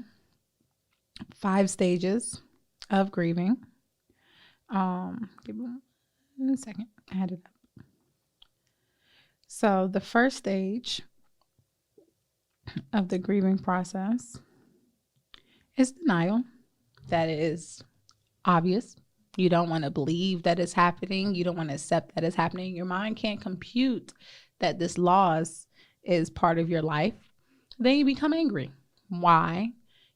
5 stages of grieving. Give me 1 second. I had it up. So the first stage of the grieving process is denial. That is obvious. You don't want to believe that it's happening. You don't want to accept that it's happening. Your mind can't compute that this loss is part of your life. Then you become angry. Why?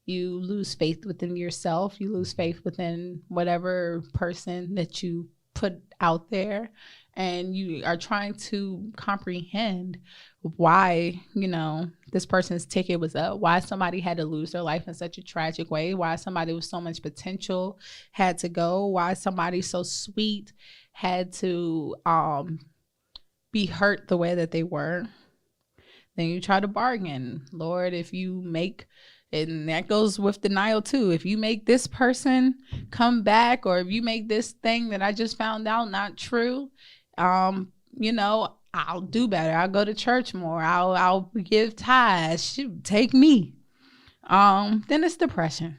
You lose faith within yourself. You lose faith within whatever person that you put out there. And you are trying to comprehend why, you know, this person's ticket was up, why somebody had to lose their life in such a tragic way, why somebody with so much potential had to go, why somebody so sweet had to be hurt the way that they were. Then you try to bargain. Lord, if you make, and that goes with denial too, if you make this person come back, or if you make this thing that I just found out not true, you know, I'll do better. I'll go to church more. I'll give tithes. Shoot, take me. Then it's depression.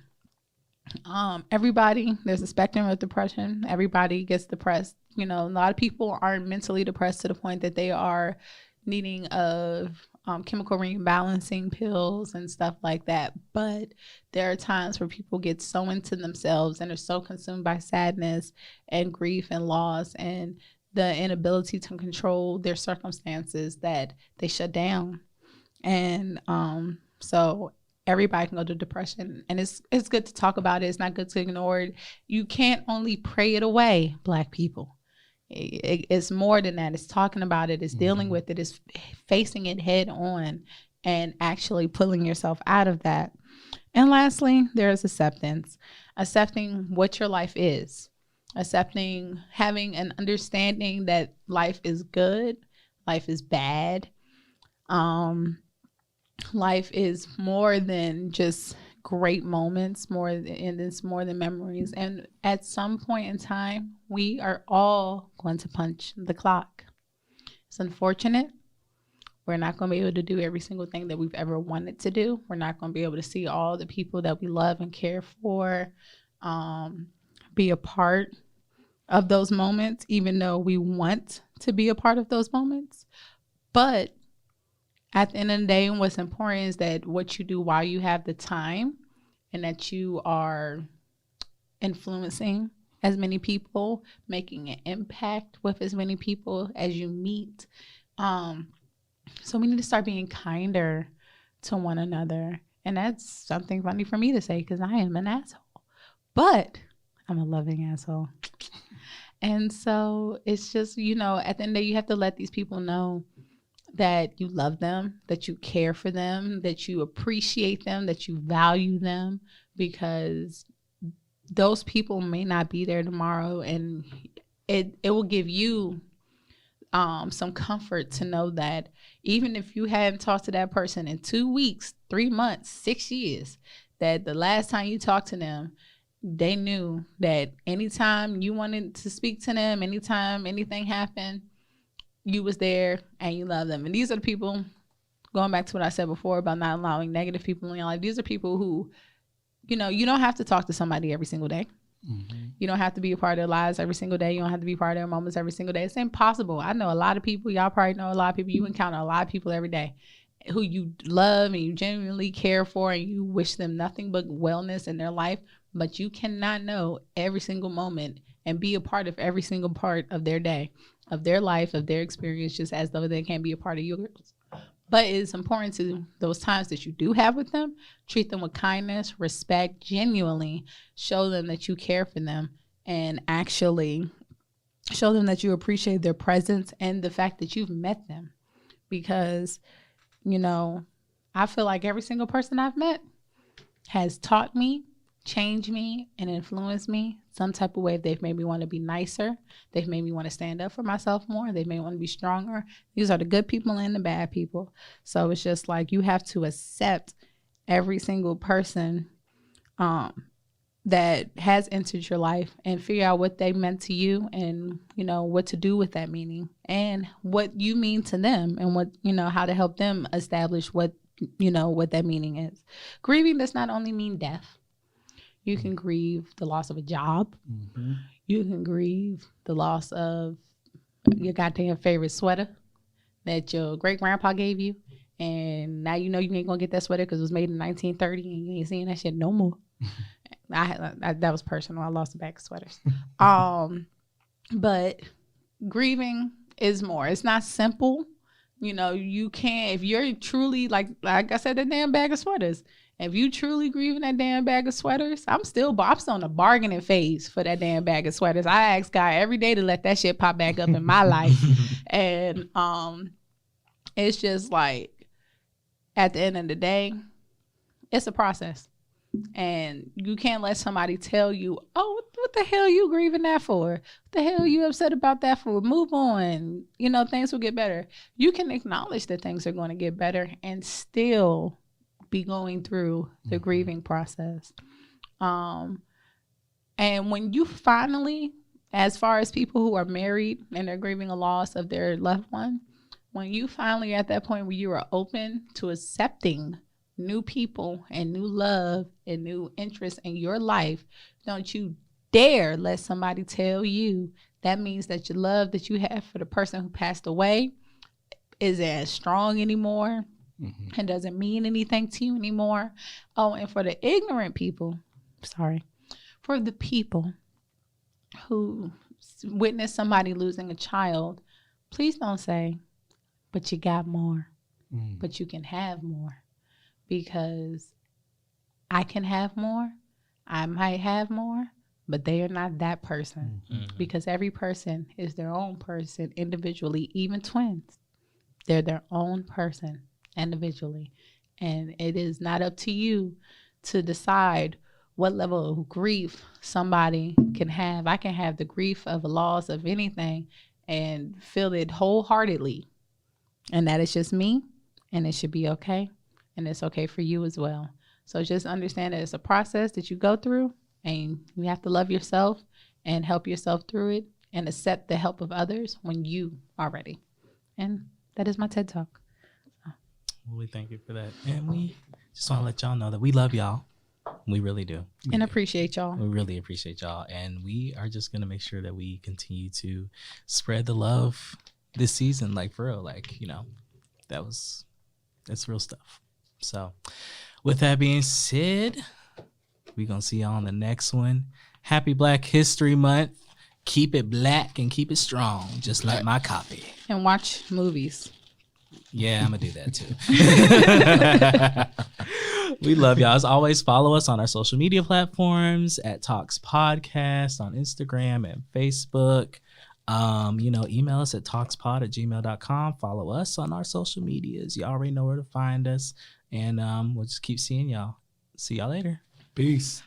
Everybody, there's a spectrum of depression. Everybody gets depressed. You know, a lot of people aren't mentally depressed to the point that they are needing of chemical rebalancing pills and stuff like that. But there are times where people get so into themselves and are so consumed by sadness and grief and loss and the inability to control their circumstances that they shut down. And so everybody can go to depression, and it's good to talk about it. It's not good to ignore it. You can't only pray it away, Black people. It's more than that. It's talking about it. It's dealing with it. It's facing it head on and actually pulling yourself out of that. And lastly, there's acceptance. Accepting what your life is. Accepting, having an understanding that life is good, life is bad. Life is more than just great moments, and it's more than memories. And at some point in time, we are all going to punch the clock. It's unfortunate. We're not going to be able to do every single thing that we've ever wanted to do. We're not going to be able to see all the people that we love and care for, be a part of those moments, even though we want to be a part of those moments. But at the end of the day, what's important is that what you do while you have the time, and that you are influencing as many people, making an impact with as many people as you meet. So we need to start being kinder to one another. And that's something funny for me to say because I am an asshole. But I'm a loving asshole. And so it's just, you know, at the end of the day, you have to let these people know that you love them, that you care for them, that you appreciate them, that you value them, because those people may not be there tomorrow, and it will give you some comfort to know that even if you hadn't talked to that person in 2 weeks, 3 months, 6 years, that the last time you talked to them, they knew that anytime you wanted to speak to them, anytime anything happened, you was there and you love them. And these are the people, going back to what I said before about not allowing negative people in your life, these are people who, you know, you don't have to talk to somebody every single day. Mm-hmm. You don't have to be a part of their lives every single day. You don't have to be part of their moments every single day. It's impossible. I know a lot of people, y'all probably know a lot of people, you encounter a lot of people every day who you love and you genuinely care for and you wish them nothing but wellness in their life, but you cannot know every single moment and be a part of every single part of their day, of their life, of their experience, just as though they can't be a part of yours. But it's important to those times that you do have with them, treat them with kindness, respect, genuinely show them that you care for them, and actually show them that you appreciate their presence and the fact that you've met them. Because, you know, I feel like every single person I've met has taught me, changed me, and influenced me some type of way. They've made me want to be nicer. They've made me want to stand up for myself more. They've made me want to be stronger. These are the good people and the bad people. So it's just like you have to accept every single person that has entered your life and figure out what they meant to you and, you know, what to do with that meaning and what you mean to them and what, you know, how to help them establish what, you know, what that meaning is. Grieving does not only mean death. You can grieve the loss of a job. Mm-hmm. You can grieve the loss of your goddamn favorite sweater that your great grandpa gave you. And now you know you ain't going to get that sweater because it was made in 1930 and you ain't seeing that shit no more. That was personal. I lost a bag of sweaters. But grieving is more. It's not simple. You know, you can't, if you're truly, like I said, that damn bag of sweaters. If you truly grieving that damn bag of sweaters, I'm still on the bargaining phase for that damn bag of sweaters. I ask God every day to let that shit pop back up in my life. And it's just like, at the end of the day, it's a process. And you can't let somebody tell you, oh, what the hell you grieving that for? What the hell you upset about that for? Move on. You know, things will get better. You can acknowledge that things are going to get better and still be going through the grieving process. And when you finally, as far as people who are married and they're grieving a loss of their loved one, when you finally at that point where you are open to accepting new people and new love and new interests in your life, don't you dare let somebody tell you that means that your love that you have for the person who passed away isn't as strong anymore. Mm-hmm. And doesn't mean anything to you anymore. Oh, and for the ignorant people, for the people who witness somebody losing a child, please don't say, but you got more, but you can have more. Because I can have more, I might have more, but they are not that person. Mm-hmm. Because every person is their own person individually, even twins. They're their own person individually, and it is not up to you to decide what level of grief somebody can have. I can have the grief of a loss of anything and feel it wholeheartedly, and that is just me, and it should be okay, and it's okay for you as well. So just understand that it's a process that you go through, and you have to love yourself and help yourself through it and accept the help of others when you are ready. And that is my TED Talk. Well, we thank you for that. And we just want to let y'all know that we love y'all. We really do. And appreciate y'all. We really appreciate y'all. And we are just going to make sure that we continue to spread the love this season. Like, for real. Like, you know, that's real stuff. So with that being said, we're going to see y'all on the next one. Happy Black History Month. Keep it black and keep it strong, just like my copy. And watch movies. Yeah, I'm going to do that too. We love y'all. As always, follow us on our social media platforms at TAWKS Podcast on Instagram and Facebook. Email us at tawkspod@gmail.com. Follow us on our social medias. You already know where to find us. And we'll just keep seeing y'all. See y'all later. Peace.